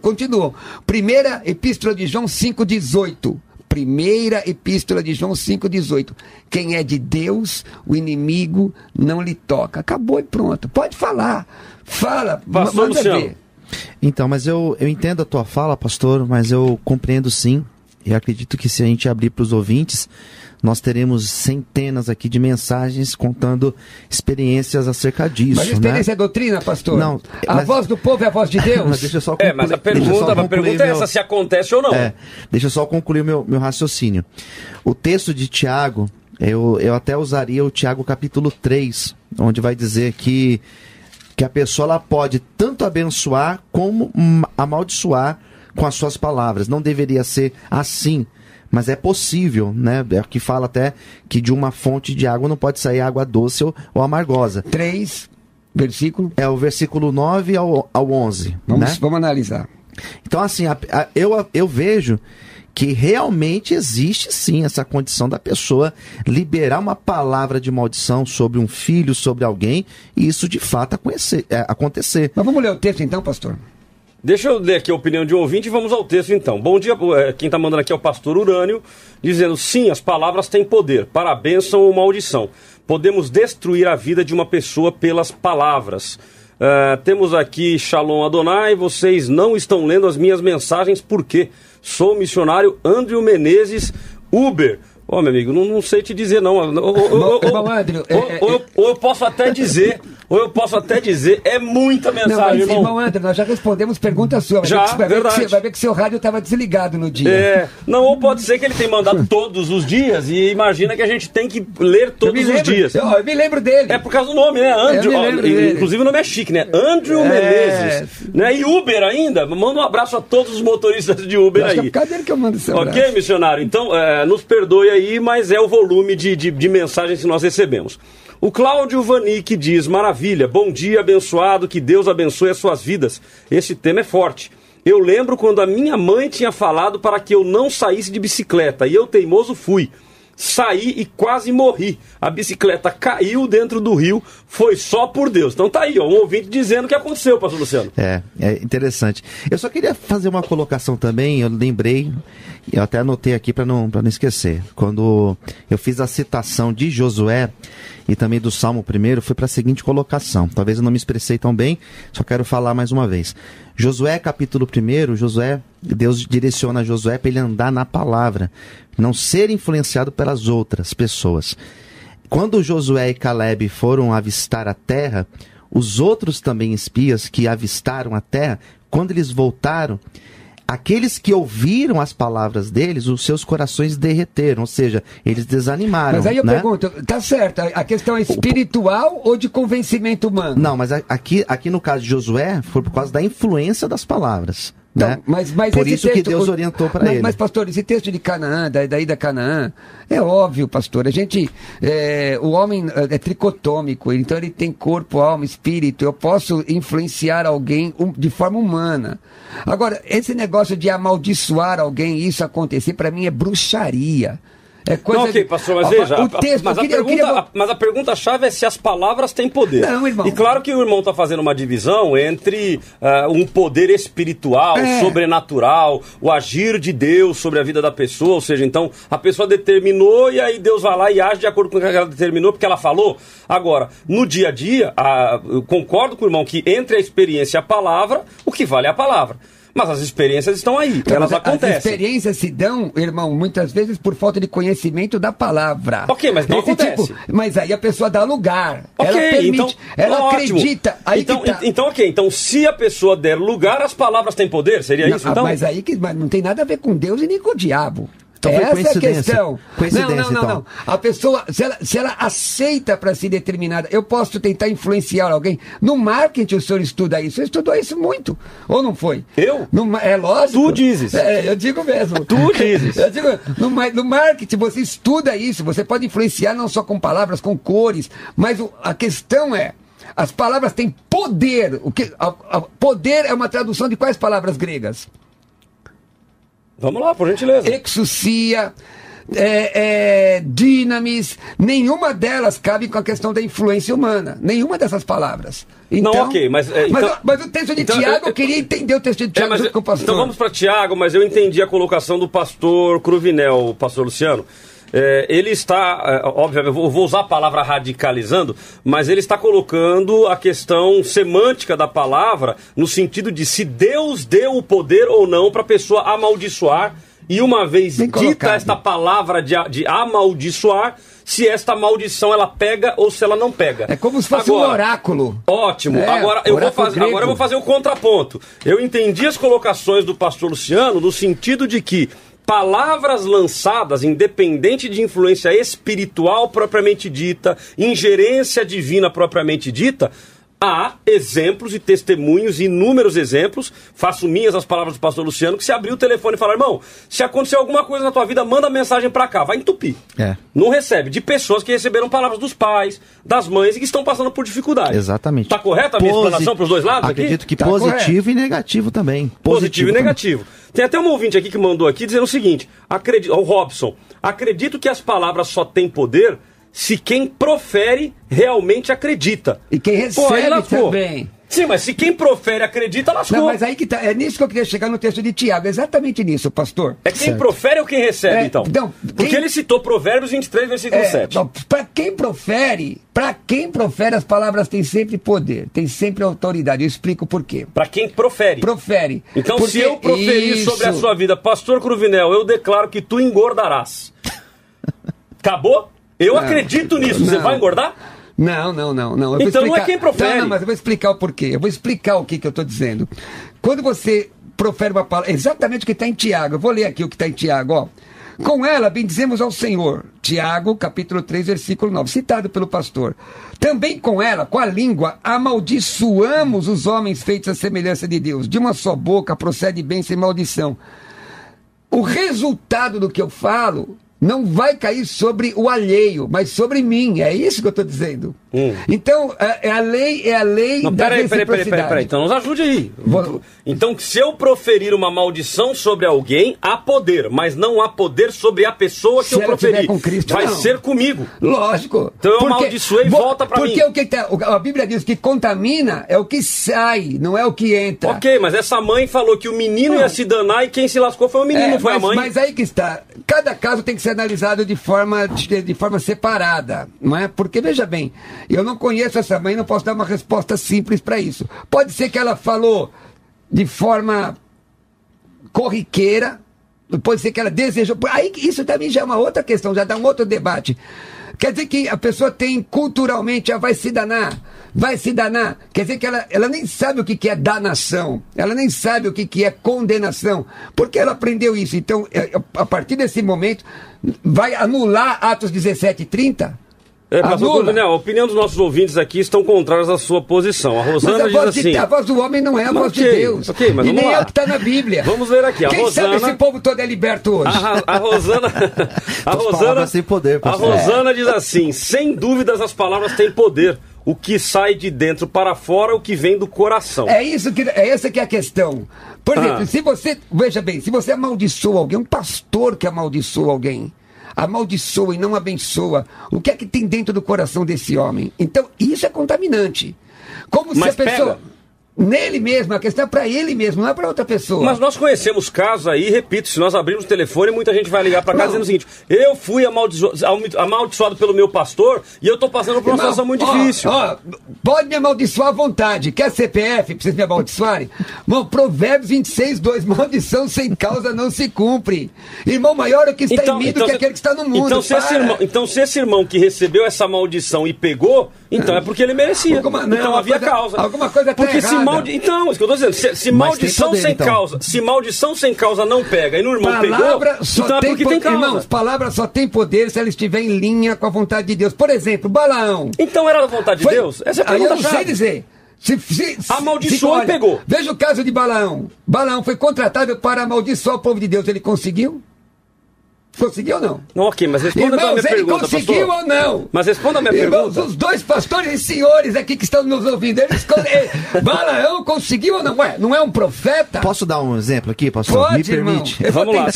continuam. Primeira Epístola de João 5,18. Primeira Epístola de João 5,18. Quem é de Deus, o inimigo não lhe toca. Acabou e pronto. Pode falar. Fala, pastor manda Luciano. ver. Então, mas eu entendo a tua fala, pastor, mas eu compreendo sim. E acredito que se a gente abrir para os ouvintes, nós teremos centenas aqui de mensagens contando experiências acerca disso. Mas experiência é doutrina, pastor? Não. A voz do povo é a voz de Deus? Mas deixa eu só concluir, mas a pergunta é essa, se acontece ou não. Deixa eu só concluir o meu raciocínio. O texto de Tiago, eu até usaria o Tiago capítulo 3, onde vai dizer que a pessoa ela pode tanto abençoar como amaldiçoar com as suas palavras. Não deveria ser assim. Mas é possível, né? Aqui fala até que de uma fonte de água não pode sair água doce ou amargosa. 3, versículo? É o versículo 9 ao 11. Vamos analisar. Então, assim, eu vejo que realmente existe sim essa condição da pessoa liberar uma palavra de maldição sobre um filho, sobre alguém, e isso de fato acontecer. Mas vamos ler o texto então, pastor? Deixa eu ler aqui a opinião de um ouvinte e vamos ao texto então. Bom dia, quem está mandando aqui é o pastor Urânio, dizendo: sim, as palavras têm poder, para a bênção ou maldição. Podemos destruir a vida de uma pessoa pelas palavras. Temos aqui Shalom Adonai, vocês não estão lendo as minhas mensagens, por quê? Sou o missionário Andrew Menezes, Uber. Meu amigo, não sei te dizer não. Ou eu posso até dizer, é muita mensagem, irmão. Irmão André, nós já respondemos perguntas suas. Vai ver que seu rádio estava desligado no dia. Ou pode ser que ele tenha mandado todos os dias e imagina que a gente tem que ler todos os dias. Eu me lembro dele. É por causa do nome, né? Andrew. Inclusive o nome é chique, né? Andrew Menezes. Né? E Uber ainda. Manda um abraço a todos os motoristas de Uber aí. É por causa dele que eu mando seu abraço. Ok, missionário? Então, nos perdoe aí, mas é o volume de mensagens que nós recebemos. O Cláudio Vanik diz: maravilha, bom dia, abençoado, que Deus abençoe as suas vidas. Esse tema é forte. Eu lembro quando a minha mãe tinha falado para que eu não saísse de bicicleta, e eu, teimoso, fui. Saí e quase morri. A bicicleta caiu dentro do rio, foi só por Deus. Então tá aí, um ouvinte dizendo o que aconteceu, pastor Luciano. É interessante. Eu só queria fazer uma colocação também, eu lembrei, eu até anotei aqui para não esquecer. Quando eu fiz a citação de Josué e também do Salmo 1, foi para a seguinte colocação. Talvez eu não me expressei tão bem, só quero falar mais uma vez. Josué capítulo 1, Deus direciona Josué para ele andar na palavra, não ser influenciado pelas outras pessoas. Quando Josué e Caleb foram avistar a terra, os outros também espias que avistaram a terra, quando eles voltaram, aqueles que ouviram as palavras deles, os seus corações derreteram, ou seja, eles desanimaram. Mas aí eu pergunto, tá certo, a questão é espiritual ou de convencimento humano? Não, mas aqui no caso de Josué, foi por causa da influência das palavras. Então, né? mas por isso texto, que Deus orientou para ele. Mas, pastor, esse texto de Canaã, da ida a Canaã, é óbvio, pastor. O homem é tricotômico, então ele tem corpo, alma, espírito. Eu posso influenciar alguém de forma humana. Agora, esse negócio de amaldiçoar alguém, isso acontecer, para mim é bruxaria. É coisa ok, pastor, mas veja, mas a pergunta-chave é se as palavras têm poder. Não, irmão. E claro que o irmão está fazendo uma divisão entre um poder espiritual, sobrenatural, o agir de Deus sobre a vida da pessoa, ou seja, então a pessoa determinou e aí Deus vai lá e age de acordo com o que ela determinou porque ela falou. Agora, no dia a dia, eu concordo com o irmão que entre a experiência e a palavra, o que vale é a palavra. Mas as experiências estão aí, Então, elas acontecem. As experiências se dão, irmão, muitas vezes por falta de conhecimento da palavra. Ok, mas não acontece. Mas aí a pessoa dá lugar. Ok, ela permite, então, ela ótimo. acredita. Aí então, que tá. então, se a pessoa der lugar, as palavras têm poder? Seria isso, então? Mas aí mas não tem nada a ver com Deus e nem com o diabo. Então foi Essa é a coincidência. questão. Coincidência, não. então. A pessoa, se ela aceita para si determinada, eu posso tentar influenciar alguém. No marketing o senhor estuda isso. Você estudou isso muito. Ou não foi? Eu? É lógico. Tu dizes. Eu digo mesmo. Tu dizes. Eu digo, no marketing você estuda isso. Você pode influenciar não só com palavras, com cores. Mas a questão é, as palavras têm poder. Poder é uma tradução de quais palavras gregas? Vamos lá, por gentileza. Exousia, dinamis, nenhuma delas cabe com a questão da influência humana. Nenhuma dessas palavras. Então, não, ok, mas... mas o texto de Tiago, eu queria entender o texto de Tiago junto com o pastor. Então vamos para Tiago, mas eu entendi a colocação do pastor Cruvinel, o pastor Luciano. Ele está, obviamente, eu vou usar a palavra radicalizando, mas ele está colocando a questão semântica da palavra no sentido de se Deus deu o poder ou não para a pessoa amaldiçoar, e uma vez dita esta palavra de amaldiçoar, se esta maldição ela pega ou se ela não pega. É como se fosse um oráculo. Ótimo. Agora eu vou fazer o contraponto. Eu entendi as colocações do pastor Luciano no sentido de que palavras lançadas, independente de influência espiritual propriamente dita, ingerência divina propriamente dita, há exemplos e testemunhos, inúmeros exemplos, faço minhas as palavras do pastor Luciano, que se abrir o telefone e falar, irmão, se acontecer alguma coisa na tua vida, manda mensagem pra cá, vai entupir. Não recebe, de pessoas que receberam palavras dos pais, das mães e que estão passando por dificuldade. Exatamente. Tá correta a minha explanação pros dois lados aqui? Acredito que tá positivo e negativo também. Positivo e negativo. Tem até um ouvinte aqui que mandou aqui dizendo o seguinte, o Robson, acredito que as palavras só têm poder se quem profere realmente acredita. E quem recebe também. Sim, mas se quem profere acredita, lascou. Não, mas aí que tá. É nisso que eu queria chegar no texto de Tiago. Exatamente nisso, pastor. É quem profere ou quem recebe, então? Não, porque ele citou Provérbios 23, versículo 7. Para quem profere, as palavras têm sempre poder, têm sempre autoridade. Eu explico por quê. Para quem profere. Profere. Então, se eu proferir sobre a sua vida, pastor Cruvinel, eu declaro que tu engordarás. Acabou? Eu acredito nisso. Você vai engordar? Não. Então não é quem profere. Não, mas eu vou explicar o porquê. Eu vou explicar o que eu estou dizendo. Quando você profere uma palavra, exatamente o que está em Tiago. Eu vou ler aqui o que está em Tiago, ó. Com ela bendizemos ao Senhor. Tiago, capítulo 3, versículo 9, citado pelo pastor. Também com ela, com a língua, amaldiçoamos os homens feitos à semelhança de Deus. De uma só boca procede bênção e maldição. O resultado do que eu falo não vai cair sobre o alheio, mas sobre mim. É isso que eu estou dizendo. Então, é a lei não, da reciprocidade. Peraí. Então nos ajude aí. Então, se eu proferir uma maldição sobre alguém, há poder, mas não há poder sobre a pessoa que eu proferi. Com Cristo, vai não. ser comigo. Lógico. Então eu amaldiçoei e volta para mim. Porque a Bíblia diz que contamina é o que sai, não é o que entra. Ok, mas essa mãe falou que o menino ia se danar e quem se lascou foi o menino, não foi a mãe. Mas aí que está. Cada caso tem que ser analisado de forma separada, não é? Porque, veja bem, eu não conheço essa mãe, não posso dar uma resposta simples para isso. Pode ser que ela falou de forma corriqueira, pode ser que ela desejou. Aí isso também já é uma outra questão, já dá um outro debate. Quer dizer que a pessoa tem culturalmente, vai se danar. Quer dizer que ela nem sabe o que é danação, ela nem sabe o que é condenação, porque ela aprendeu isso. Então, a partir desse momento, vai anular Atos 17 e 30? Pastor Cruvinel, a opinião dos nossos ouvintes aqui estão contrárias à sua posição. A Rosana diz assim... A voz do homem não é a voz de Deus. Ok, mas e vamos nem lá. é o que está na Bíblia. Vamos ver aqui. Quem sabe esse povo todo é liberto hoje? A Rosana sem poder, pastor. A Rosana diz assim, sem dúvidas as palavras têm poder. O que sai de dentro para fora, o que vem do coração. Essa que é a questão. Por exemplo, se você... Veja bem, se você amaldiçoa alguém, um pastor que amaldiçoa alguém, amaldiçoa e não abençoa, o que é que tem dentro do coração desse homem? Então, isso é contaminante. Como se mas a pessoa... nele mesmo, a questão é para ele mesmo, não é para outra pessoa. Mas nós conhecemos casos aí, repito, se nós abrirmos o telefone, muita gente vai ligar para cá dizendo o seguinte: eu fui amaldiçoado pelo meu pastor e eu tô passando por uma situação muito difícil. Pode me amaldiçoar à vontade. Quer CPF pra vocês me amaldiçoarem? Irmão, Provérbios 26:2, maldição sem causa não se cumpre. Irmão, maior é o que está em mim do que aquele que está no mundo. Então se esse irmão que recebeu essa maldição e pegou, então é porque ele merecia. Então havia causa. Alguma coisa tá errada. Então, isso que eu tô dizendo, se maldição sem causa, se maldição sem causa não pega e no irmão palavra pegou, só então é porque tem causa. Irmãos, palavra só tem poder se ela estiver em linha com a vontade de Deus. Por exemplo, Balaão. Então era a vontade de Deus? Essa é a pergunta. Aí eu não sei dizer. Amaldiçoou e pegou. Veja o caso de Balaão. Balaão foi contratado para amaldiçoar o povo de Deus. Ele conseguiu? Conseguiu ou não? Ok, mas responda a minha pergunta, pastor. Conseguiu ou não? Mas responda a minha pergunta. Os dois pastores e senhores aqui que estão nos ouvindo, Balaão conseguiu ou não? Ué, não é um profeta? Posso dar um exemplo aqui, pastor? Pode, me permite? Vamos lá.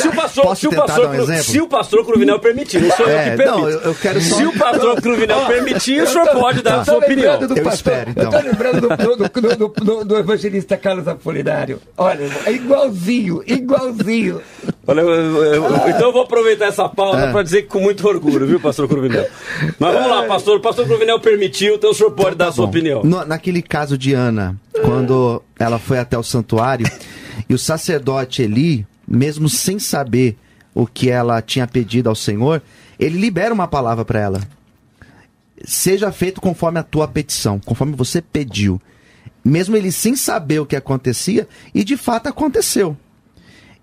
Se o pastor Cruvinel permitir, não sou eu que permito. Não, eu quero só... Se o pastor Cruvinel permitir, o senhor pode dar a sua opinião. Eu espero, então. Eu tô lembrando do evangelista Carlos Apolinário. Olha, é igualzinho. Olha, então eu vou aproveitar essa pausa para dizer que com muito orgulho, viu, pastor Cruvinel? Mas vamos lá, pastor. O pastor Cruvinel permitiu, então o senhor pode dar a sua opinião. Naquele caso de Ana, quando ela foi até o santuário, e o sacerdote Eli, mesmo sem saber o que ela tinha pedido ao Senhor, ele libera uma palavra para ela. Seja feito conforme a tua petição, conforme você pediu. Mesmo ele sem saber o que acontecia, e de fato aconteceu.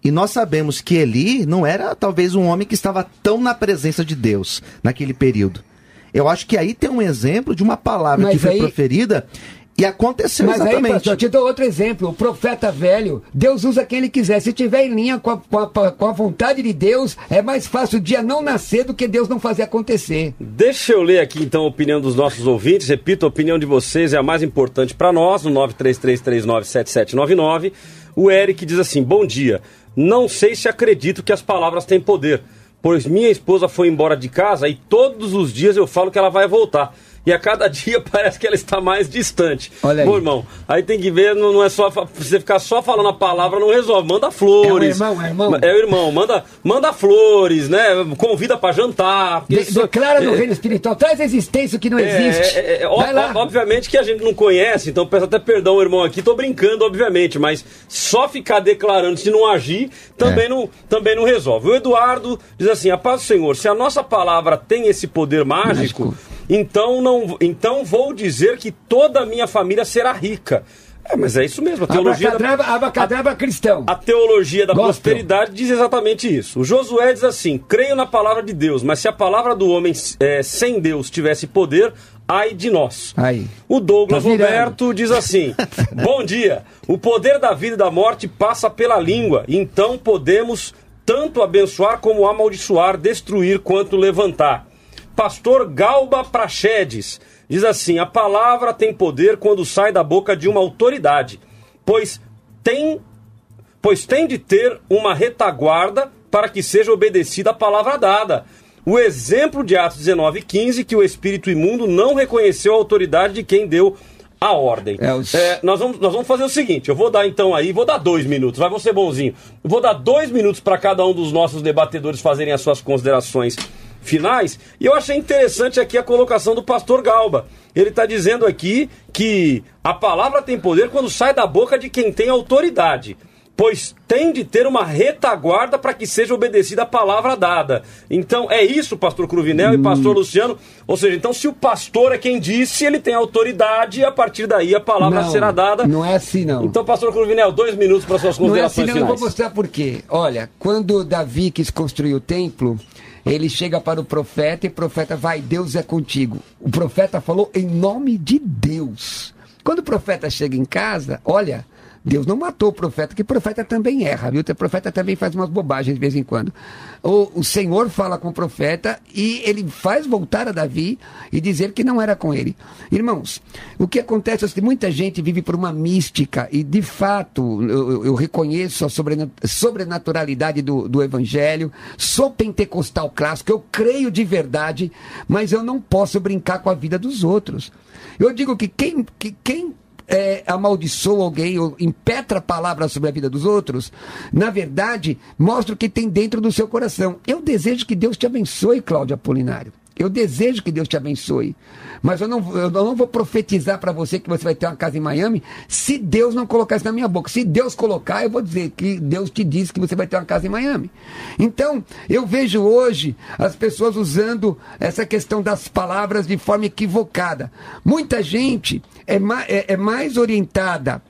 E nós sabemos que Eli não era talvez um homem que estava tão na presença de Deus naquele período. Eu acho que aí tem um exemplo de uma palavra que foi proferida e aconteceu exatamente. Mas aí, pastor, eu te dou outro exemplo. O profeta velho, Deus usa quem ele quiser. Se tiver em linha com a vontade de Deus, é mais fácil o dia não nascer do que Deus não fazer acontecer. Deixa eu ler aqui então a opinião dos nossos ouvintes. Repito, a opinião de vocês é a mais importante para nós, no 933397799. O Eric diz assim: bom dia. Não sei se acredito que as palavras têm poder, pois minha esposa foi embora de casa e todos os dias eu falo que ela vai voltar. E a cada dia parece que ela está mais distante. Olha aí. Bom, irmão, aí tem que ver, não é só você ficar só falando a palavra, não resolve. Manda flores. É o irmão. É o irmão. Manda flores, né? Convida para jantar. Declara no reino espiritual. Traz a existência que não existe. Obviamente que a gente não conhece, então peço até perdão, irmão, aqui. Tô brincando, obviamente, mas só ficar declarando, se não agir, também não resolve. O Eduardo diz assim: a paz do Senhor, se a nossa palavra tem esse poder mágico. Então vou dizer que toda a minha família será rica. Mas é isso mesmo. A teologia Abacadabra cristão. A teologia da prosperidade diz exatamente isso. O Josué diz assim: creio na palavra de Deus, mas se a palavra do homem sem Deus tivesse poder, ai de nós. Aí. O Douglas Roberto diz assim: bom dia. O poder da vida e da morte passa pela língua. Então podemos tanto abençoar como amaldiçoar, destruir quanto levantar. Pastor Galba Prachedes diz assim: a palavra tem poder quando sai da boca de uma autoridade, pois tem de ter uma retaguarda para que seja obedecida a palavra dada. O exemplo de Atos 19:15, que o espírito imundo não reconheceu a autoridade de quem deu a ordem. Nós vamos fazer o seguinte: eu vou dar então aí, vou dar 2 minutos, vai você bonzinho. Eu vou dar 2 minutos para cada um dos nossos debatedores fazerem as suas considerações finais, e eu achei interessante aqui a colocação do pastor Galba. Ele está dizendo aqui que a palavra tem poder quando sai da boca de quem tem autoridade, pois tem de ter uma retaguarda para que seja obedecida a palavra dada. Então é isso, pastor Cruvinel e pastor Luciano. Ou seja, então se o pastor é quem disse, ele tem autoridade e a partir daí a palavra será dada. Não é assim não. Então, pastor Cruvinel, 2 minutos para suas considerações finais. Eu vou mostrar por quê. Olha, quando Davi quis construir o templo, ele chega para o profeta e o profeta vai: Deus é contigo. O profeta falou em nome de Deus. Quando o profeta chega em casa, olha, Deus não matou o profeta, que o profeta também erra, viu? O profeta também faz umas bobagens de vez em quando. O Senhor fala com o profeta e ele faz voltar a Davi e dizer que não era com ele. Irmãos, o que acontece é que muita gente vive por uma mística e, de fato, eu reconheço a sobrenaturalidade do Evangelho, sou pentecostal clássico, eu creio de verdade, mas eu não posso brincar com a vida dos outros. Eu digo que quem amaldiçoa alguém ou impetra palavras sobre a vida dos outros, na verdade, mostra o que tem dentro do seu coração. Eu desejo que Deus te abençoe, Cláudio Apolinário. Eu desejo que Deus te abençoe. Mas eu não vou profetizar para você que você vai ter uma casa em Miami se Deus não colocar isso na minha boca. Se Deus colocar, eu vou dizer que Deus te disse que você vai ter uma casa em Miami. Então, eu vejo hoje as pessoas usando essa questão das palavras de forma equivocada. Muita gente é mais orientada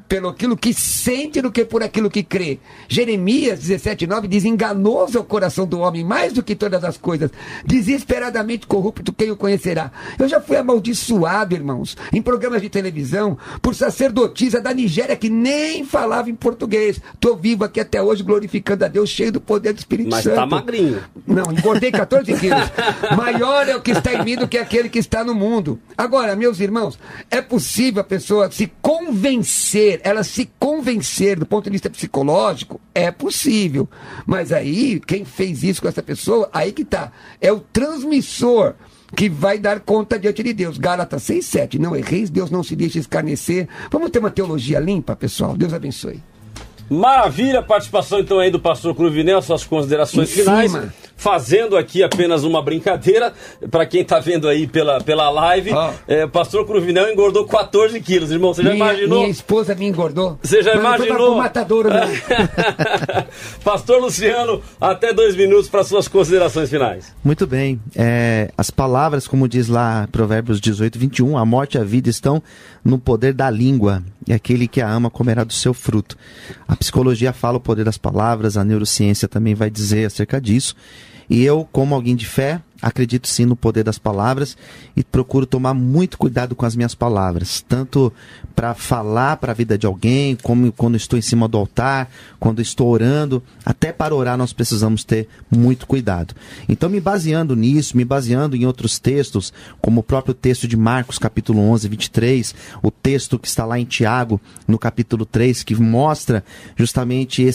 pelo aquilo que sente do que por aquilo que crê. Jeremias 17:9 diz: enganoso é o coração do homem, mais do que todas as coisas, desesperadamente corrupto, quem o conhecerá? Eu já fui amaldiçoado, irmãos, em programas de televisão, por sacerdotisa da Nigéria que nem falava em português. Estou vivo aqui até hoje, glorificando a Deus, cheio do poder do Espírito Santo. Mas tá magrinho. Não, engordei 14 quilos. Maior é o que está em mim do que aquele que está no mundo. Agora, meus irmãos, é possível a pessoa se convencer, ela se convencer do ponto de vista psicológico, é possível. Mas aí, quem fez isso com essa pessoa, aí que tá. É o transmissor que vai dar conta diante de Deus. Gálatas 6:7. Não erreis, Deus não se deixa escarnecer. Vamos ter uma teologia limpa, pessoal. Deus abençoe. Maravilha, a participação então aí do pastor Cruvinel, suas considerações finais. Fazendo aqui apenas uma brincadeira, para quem está vendo aí pela live, o pastor Cruvinel engordou 14 quilos, irmão, você já imaginou? Minha esposa me engordou. Você já imaginou? Matadouro, Pastor Luciano, até 2 minutos para suas considerações finais. Muito bem, as palavras, como diz lá Provérbios 18:21, a morte e a vida estão no poder da língua, e aquele que a ama comerá do seu fruto. A psicologia fala o poder das palavras, a neurociência também vai dizer acerca disso. E eu, como alguém de fé, acredito sim no poder das palavras e procuro tomar muito cuidado com as minhas palavras, tanto para falar para a vida de alguém, como quando estou em cima do altar, quando estou orando, até para orar nós precisamos ter muito cuidado. Então, me baseando nisso, me baseando em outros textos, como o próprio texto de Marcos, capítulo 11:23, o texto que está lá em Tiago, no capítulo 3, que mostra justamente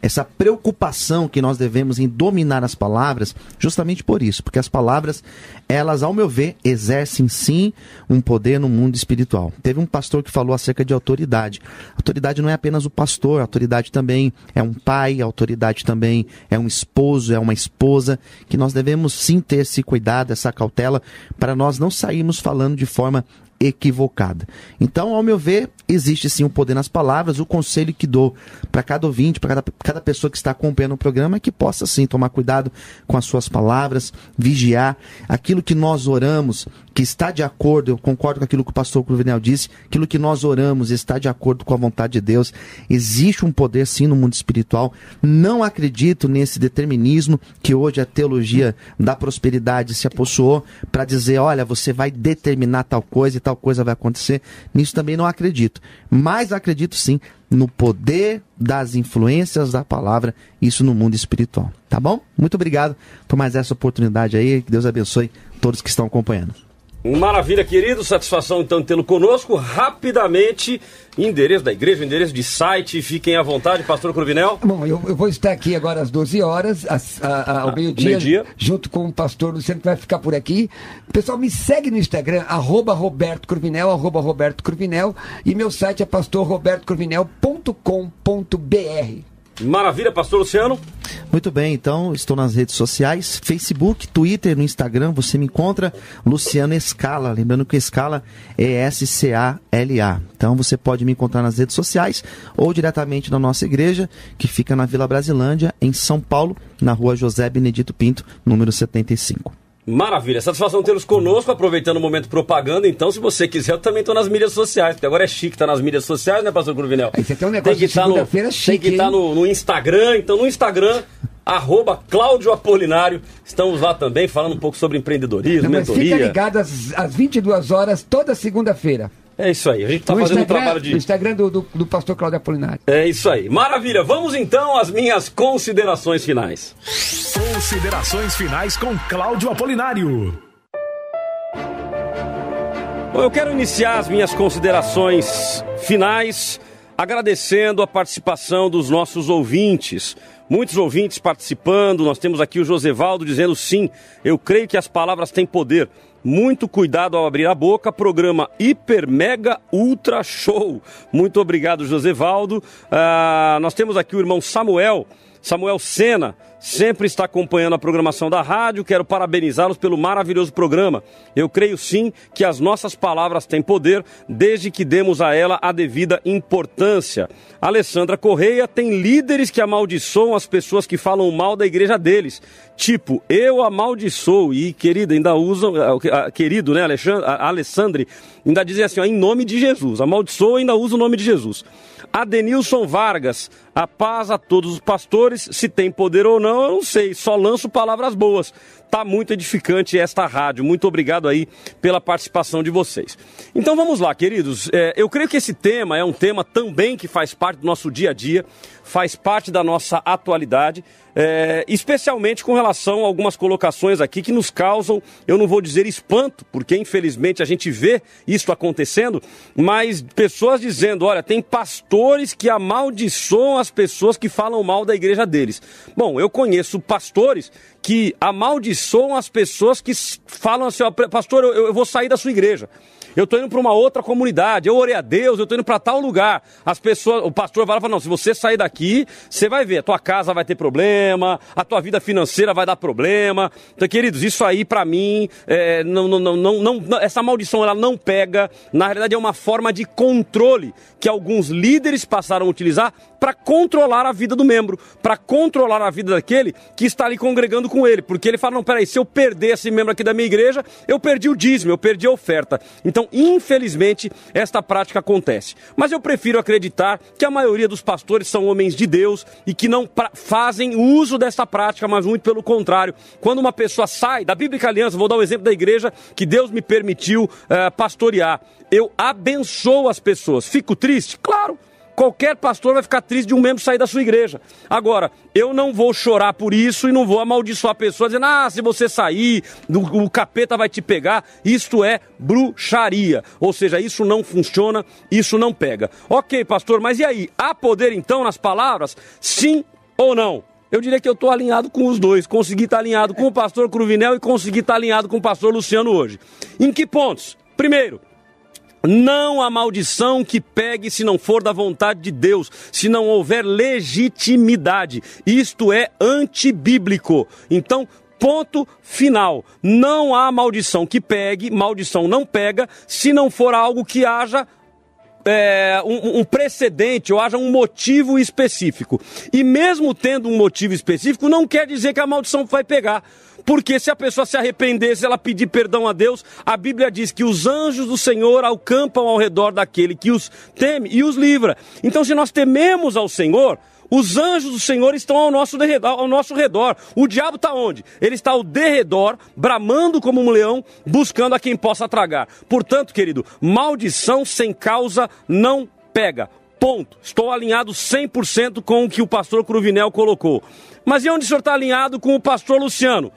essa preocupação que nós devemos em dominar as palavras, justamente por isso, porque as palavras, elas, ao meu ver, exercem sim um poder no mundo espiritual. Teve um pastor que falou acerca de autoridade. Autoridade não é apenas o pastor, a autoridade também é um pai, a autoridade também é um esposo, é uma esposa, que nós devemos sim ter esse cuidado, essa cautela, para nós não sairmos falando de forma equivocada. Então, ao meu ver, existe sim um poder nas palavras. O conselho que dou para cada ouvinte, para cada pessoa que está acompanhando o programa, é que possa sim tomar cuidado com as suas palavras, vigiar aquilo que nós oramos, que está de acordo, eu concordo com aquilo que o pastor Cruvinel disse, aquilo que nós oramos está de acordo com a vontade de Deus. Existe um poder sim no mundo espiritual. Não acredito nesse determinismo que hoje a teologia da prosperidade se apossuou para dizer, olha, você vai determinar tal coisa e tal coisa vai acontecer. Nisso também não acredito. Mas acredito sim no poder das influências da palavra, isso no mundo espiritual. Tá bom? Muito obrigado por mais essa oportunidade aí. Que Deus abençoe todos que estão acompanhando. Maravilha, querido. Satisfação então tê-lo conosco. Rapidamente, endereço da igreja, endereço de site, fiquem à vontade, pastor Cruvinel. Bom, eu vou estar aqui agora às 12 horas, ao meio-dia, junto com o pastor Luciano, que vai ficar por aqui. Pessoal, me segue no Instagram, @Roberto Cruvinel, @Roberto Cruvinel, e meu site é pastorrobertocruvinel.com.br. Maravilha, pastor Luciano. Muito bem, então estou nas redes sociais, Facebook, Twitter, no Instagram, você me encontra Luciano Escala, lembrando que Escala é SCALA. Então você pode me encontrar nas redes sociais ou diretamente na nossa igreja, que fica na Vila Brasilândia, em São Paulo, na rua José Benedito Pinto, número 75. Maravilha, satisfação tê-los conosco, aproveitando o momento propaganda, então se você quiser, eu também estou nas mídias sociais, porque agora é chique estar nas mídias sociais, né, pastor Cruvinel? Aí você tem um negócio de segunda-feira chique, tem que estar no Instagram, então no Instagram, @Cláudio Apolinário, estamos lá também falando um pouco sobre empreendedorismo, mentoria. Fica ligado às 22 horas, toda segunda-feira. É isso aí, a gente está fazendo um trabalho de... No Instagram do pastor Cláudio Apolinário. É isso aí, maravilha. Vamos então às minhas considerações finais. Considerações finais com Cláudio Apolinário. Bom, eu quero iniciar as minhas considerações finais agradecendo a participação dos nossos ouvintes. muitos ouvintes participando. Nós temos aqui o Josevaldo dizendo sim, eu creio que as palavras têm poder. Muito cuidado ao abrir a boca, programa Hiper Mega Ultra Show. Muito obrigado, Josevaldo. Nós temos aqui o irmão Samuel Sena, sempre está acompanhando a programação da rádio. Quero parabenizá-los pelo maravilhoso programa. Eu creio sim que as nossas palavras têm poder, desde que demos a ela a devida importância. Alessandra Correia: tem líderes que amaldiçoam as pessoas que falam mal da igreja deles. Tipo, eu amaldiçoo. E, querida, ainda usam, querido, né, Alessandre, ainda dizem assim, ó, em nome de Jesus. Amaldiçoa e ainda usa o nome de Jesus. Adenilson Vargas: a paz a todos os pastores, se tem poder ou não, eu não sei, só lanço palavras boas. Tá muito edificante esta rádio, muito obrigado aí pela participação de vocês. Então vamos lá, queridos, eu creio que esse tema é um tema também que faz parte do nosso dia a dia, faz parte da nossa atualidade, especialmente com relação a algumas colocações aqui que nos causam, eu não vou dizer espanto, porque infelizmente a gente vê isso acontecendo, mas pessoas dizendo, olha, tem pastores que amaldiçoam as pessoas que falam mal da igreja deles. Bom, eu conheço pastores que amaldiçoam as pessoas que falam assim, ó, pastor, eu vou sair da sua igreja. Eu estou indo para uma outra comunidade, eu orei a Deus, eu estou indo para tal lugar. As pessoas, o pastor vai lá e fala, não, se você sair daqui, você vai ver, a tua casa vai ter problema, a tua vida financeira vai dar problema. Então, queridos, isso aí para mim, essa maldição ela não pega. Na realidade é uma forma de controle que alguns líderes passaram a utilizar para controlar a vida do membro, para controlar a vida daquele que está ali congregando com ele. Porque ele fala, não, peraí, se eu perder esse membro aqui da minha igreja, eu perdi o dízimo, eu perdi a oferta. Então, infelizmente, esta prática acontece. Mas eu prefiro acreditar que a maioria dos pastores são homens de Deus e que não fazem uso dessa prática, mas muito pelo contrário. Quando uma pessoa sai da Bíblica Aliança, vou dar um exemplo da igreja que Deus me permitiu pastorear, eu abençoo as pessoas. Fico triste? Claro. Qualquer pastor vai ficar triste de um membro sair da sua igreja. Agora, eu não vou chorar por isso e não vou amaldiçoar a pessoa dizendo, se você sair, o capeta vai te pegar. Isto é bruxaria. Ou seja, isso não funciona, isso não pega. Ok, pastor, mas e aí? Há poder então nas palavras? Sim ou não? Eu diria que eu estou alinhado com os dois. Consegui estar alinhado com o pastor Cruvinel e consegui estar alinhado com o pastor Luciano hoje. Em que pontos? Primeiro, não há maldição que pegue se não for da vontade de Deus, se não houver legitimidade. Isto é antibíblico. Então, ponto final. Não há maldição que pegue, maldição não pega, se não for algo que haja um precedente ou haja um motivo específico. E mesmo tendo um motivo específico, não quer dizer que a maldição vai pegar. Porque se a pessoa se arrepender, se ela pedir perdão a Deus, a Bíblia diz que os anjos do Senhor acampam ao redor daquele que os teme e os livra. Então, se nós tememos ao Senhor, os anjos do Senhor estão ao nosso redor. O diabo está onde? Ele está ao derredor, bramando como um leão, buscando a quem possa tragar. Portanto, querido, maldição sem causa não pega. Ponto. Estou alinhado 100% com o que o pastor Cruvinel colocou. Mas e onde o senhor está alinhado com o pastor Luciano?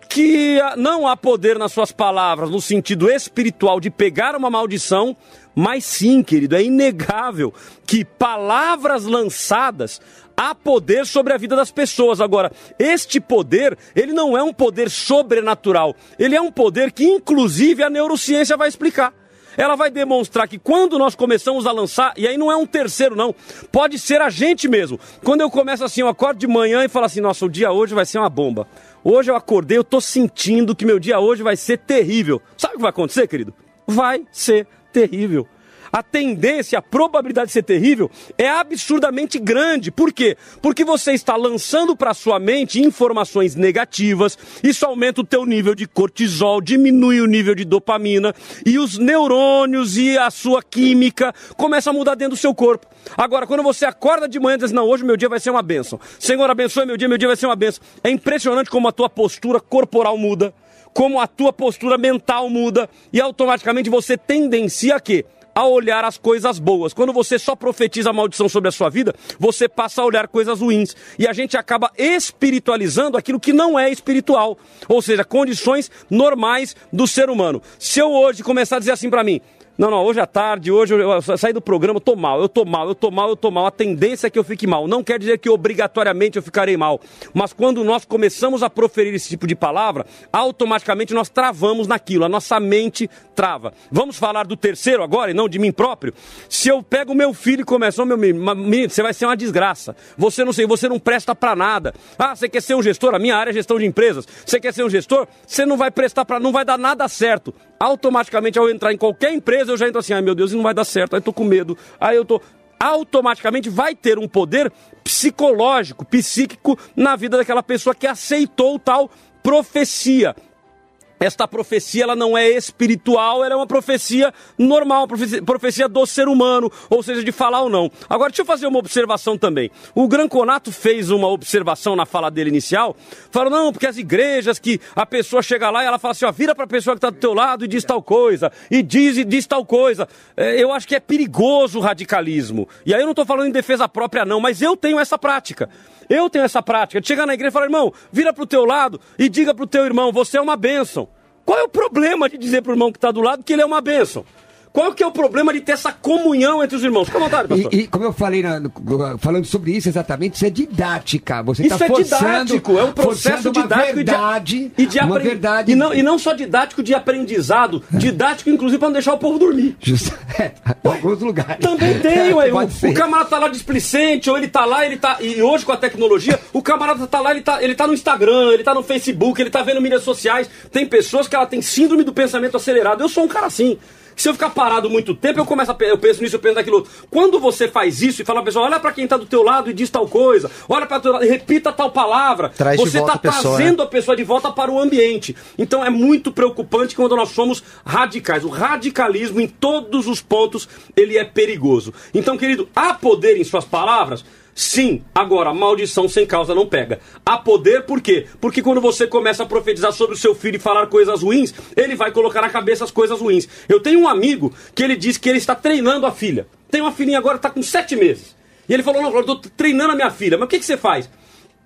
Que não há poder nas suas palavras no sentido espiritual de pegar uma maldição, mas sim, querido, é inegável que palavras lançadas há poder sobre a vida das pessoas. Agora, este poder, ele não é um poder sobrenatural, ele é um poder que inclusive a neurociência vai explicar. Ela vai demonstrar que quando nós começamos a lançar, e aí não é um terceiro não, pode ser a gente mesmo. Quando eu começo assim, eu acordo de manhã e falo assim, nossa, o dia hoje vai ser uma bomba. Hoje eu acordei, eu tô sentindo que meu dia hoje vai ser terrível. Sabe o que vai acontecer, querido? Vai ser terrível. A tendência, a probabilidade de ser terrível é absurdamente grande. Por quê? Porque você está lançando para a sua mente informações negativas, isso aumenta o teu nível de cortisol, diminui o nível de dopamina e os neurônios e a sua química começam a mudar dentro do seu corpo. Agora, quando você acorda de manhã e diz, não, hoje meu dia vai ser uma bênção. Senhor, abençoe meu dia vai ser uma bênção. É impressionante como a tua postura corporal muda, como a tua postura mental muda e automaticamente você tendencia a quê? A olhar as coisas boas. Quando você só profetiza a maldição sobre a sua vida, você passa a olhar coisas ruins. E a gente acaba espiritualizando aquilo que não é espiritual. Ou seja, condições normais do ser humano. Se eu hoje começar a dizer assim para mim, Não, hoje à tarde, hoje eu saí do programa, eu tô mal. A tendência é que eu fique mal. Não quer dizer que obrigatoriamente eu ficarei mal. Mas quando nós começamos a proferir esse tipo de palavra, automaticamente nós travamos naquilo. A nossa mente trava. Vamos falar do terceiro agora e não de mim próprio? Se eu pego o meu filho e começo, menino, você vai ser uma desgraça. Você não presta pra nada. Ah, você quer ser um gestor? A minha área é gestão de empresas. Você quer ser um gestor? Você não vai prestar pra... não vai dar nada certo. Automaticamente, ao entrar em qualquer empresa, eu já entro assim, ai meu Deus, não vai dar certo, aí tô com medo, automaticamente vai ter um poder psicológico, psíquico na vida daquela pessoa que aceitou tal profecia. Esta profecia, ela não é espiritual, ela é uma profecia normal, profecia do ser humano, ou seja, de falar ou não. Agora, deixa eu fazer uma observação também. O Granconato fez uma observação na fala dele inicial, falou, não, porque as igrejas que a pessoa chega lá e ela fala assim, ó, vira pra pessoa que tá do teu lado e diz tal coisa, e diz tal coisa. Eu acho que é perigoso o radicalismo. E aí eu não tô falando em defesa própria não, mas eu tenho essa prática. De chegar na igreja e falar, irmão, vira pro teu lado e diga pro teu irmão, você é uma bênção. Qual é o problema de dizer pro irmão que está do lado que ele é uma bênção? Qual que é o problema de ter essa comunhão entre os irmãos? Fica à vontade, pastor. E como eu falei, falando sobre isso exatamente, isso é didática. Você está forçando... didático, é um processo didático uma verdade. E não só didático de aprendizado, didático inclusive para não deixar o povo dormir. Em alguns lugares. Também tem, ué. O camarada tá lá displicente, ou ele tá lá, e hoje com a tecnologia, o camarada tá lá, ele tá no Instagram, ele tá no Facebook, ele tá vendo mídias sociais. Tem pessoas que ela tem síndrome do pensamento acelerado. Eu sou um cara assim. Se eu ficar parado muito tempo, eu penso nisso, eu penso naquilo outro. Quando você faz isso e fala pra pessoa, olha pra quem tá do teu lado e diz tal coisa, olha pra teu lado e repita tal palavra, você tá trazendo a pessoa de volta para o ambiente. Então é muito preocupante quando nós somos radicais. O radicalismo em todos os pontos, ele é perigoso. Então, querido, há poder em suas palavras? Sim, agora, maldição sem causa não pega. Há poder por quê? Porque quando você começa a profetizar sobre o seu filho e falar coisas ruins, ele vai colocar na cabeça as coisas ruins. Eu tenho um amigo que ele diz que ele está treinando a filha. Tem uma filhinha agora que está com 7 meses. E ele falou, não, eu estou treinando a minha filha. Mas o que você faz?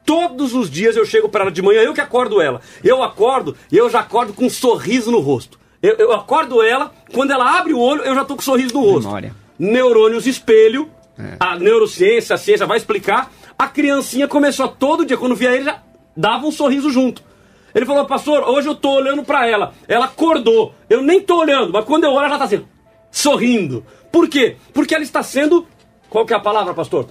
Todos os dias eu chego para ela de manhã, eu que acordo ela. Eu acordo e eu já acordo com um sorriso no rosto. Eu acordo ela, quando ela abre o olho, eu já estou com um sorriso no rosto. Memória. Neurônios espelho. A neurociência, a ciência vai explicar. A criancinha começou todo dia, quando via ele, já dava um sorriso junto. Ele falou, pastor, hoje eu tô olhando pra ela. Ela acordou. Eu nem tô olhando, mas quando eu olho, ela já tá assim, sorrindo. Por quê? Porque ela está sendo... Qual que é a palavra, pastor?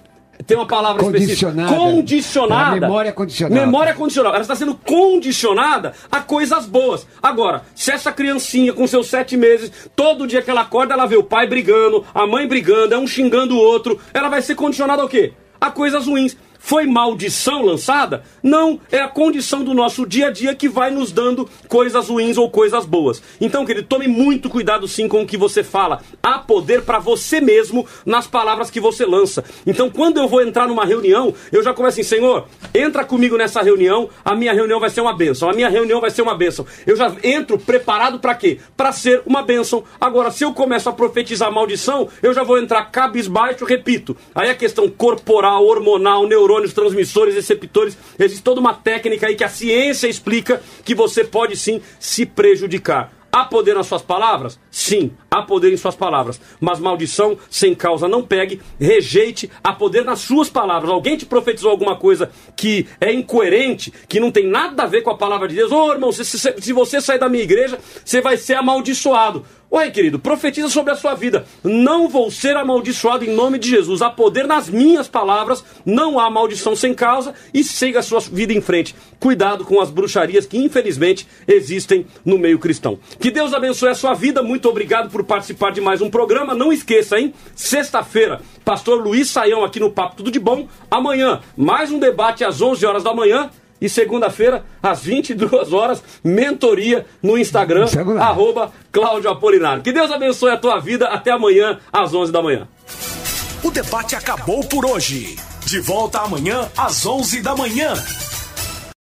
Tem uma palavra específica. Condicionada. Memória condicionada. Memória condicionada. Ela está sendo condicionada a coisas boas. Agora, se essa criancinha com seus 7 meses, todo dia que ela acorda, ela vê o pai brigando, a mãe brigando, é um xingando o outro, ela vai ser condicionada ao quê? A coisas ruins. Foi maldição lançada? Não, é a condição do nosso dia a dia que vai nos dando coisas ruins ou coisas boas. Então, querido, tome muito cuidado sim com o que você fala. Há poder para você mesmo nas palavras que você lança. Então, quando eu vou entrar numa reunião, eu já começo assim, Senhor, entra comigo nessa reunião, a minha reunião vai ser uma bênção, a minha reunião vai ser uma bênção. Eu já entro preparado para quê? Para ser uma bênção. Agora, se eu começo a profetizar maldição, eu já vou entrar cabisbaixo, repito. Aí a questão corporal, hormonal, neurônios, transmissores, receptores, existe toda uma técnica aí que a ciência explica que você pode sim se prejudicar. Há poder nas suas palavras? Sim, há poder em suas palavras. Mas maldição sem causa não pegue, rejeite. Há poder nas suas palavras. Alguém te profetizou alguma coisa que é incoerente, que não tem nada a ver com a palavra de Deus? Ô, irmão, se você sair da minha igreja, você vai ser amaldiçoado. Oi, querido, profetiza sobre a sua vida. Não vou ser amaldiçoado em nome de Jesus. Há poder nas minhas palavras, não há maldição sem causa e siga a sua vida em frente. Cuidado com as bruxarias que infelizmente existem no meio cristão. Que Deus abençoe a sua vida. Muito obrigado por participar de mais um programa. Não esqueça, hein? Sexta-feira, pastor Luiz Saião aqui no Papo Tudo de Bom. Amanhã, mais um debate às 11 horas da manhã. E segunda-feira, às 22 horas, mentoria no Instagram, @Cláudio Apolinário. Que Deus abençoe a tua vida. Até amanhã, às 11 da manhã. O debate acabou por hoje. De volta amanhã, às 11 da manhã.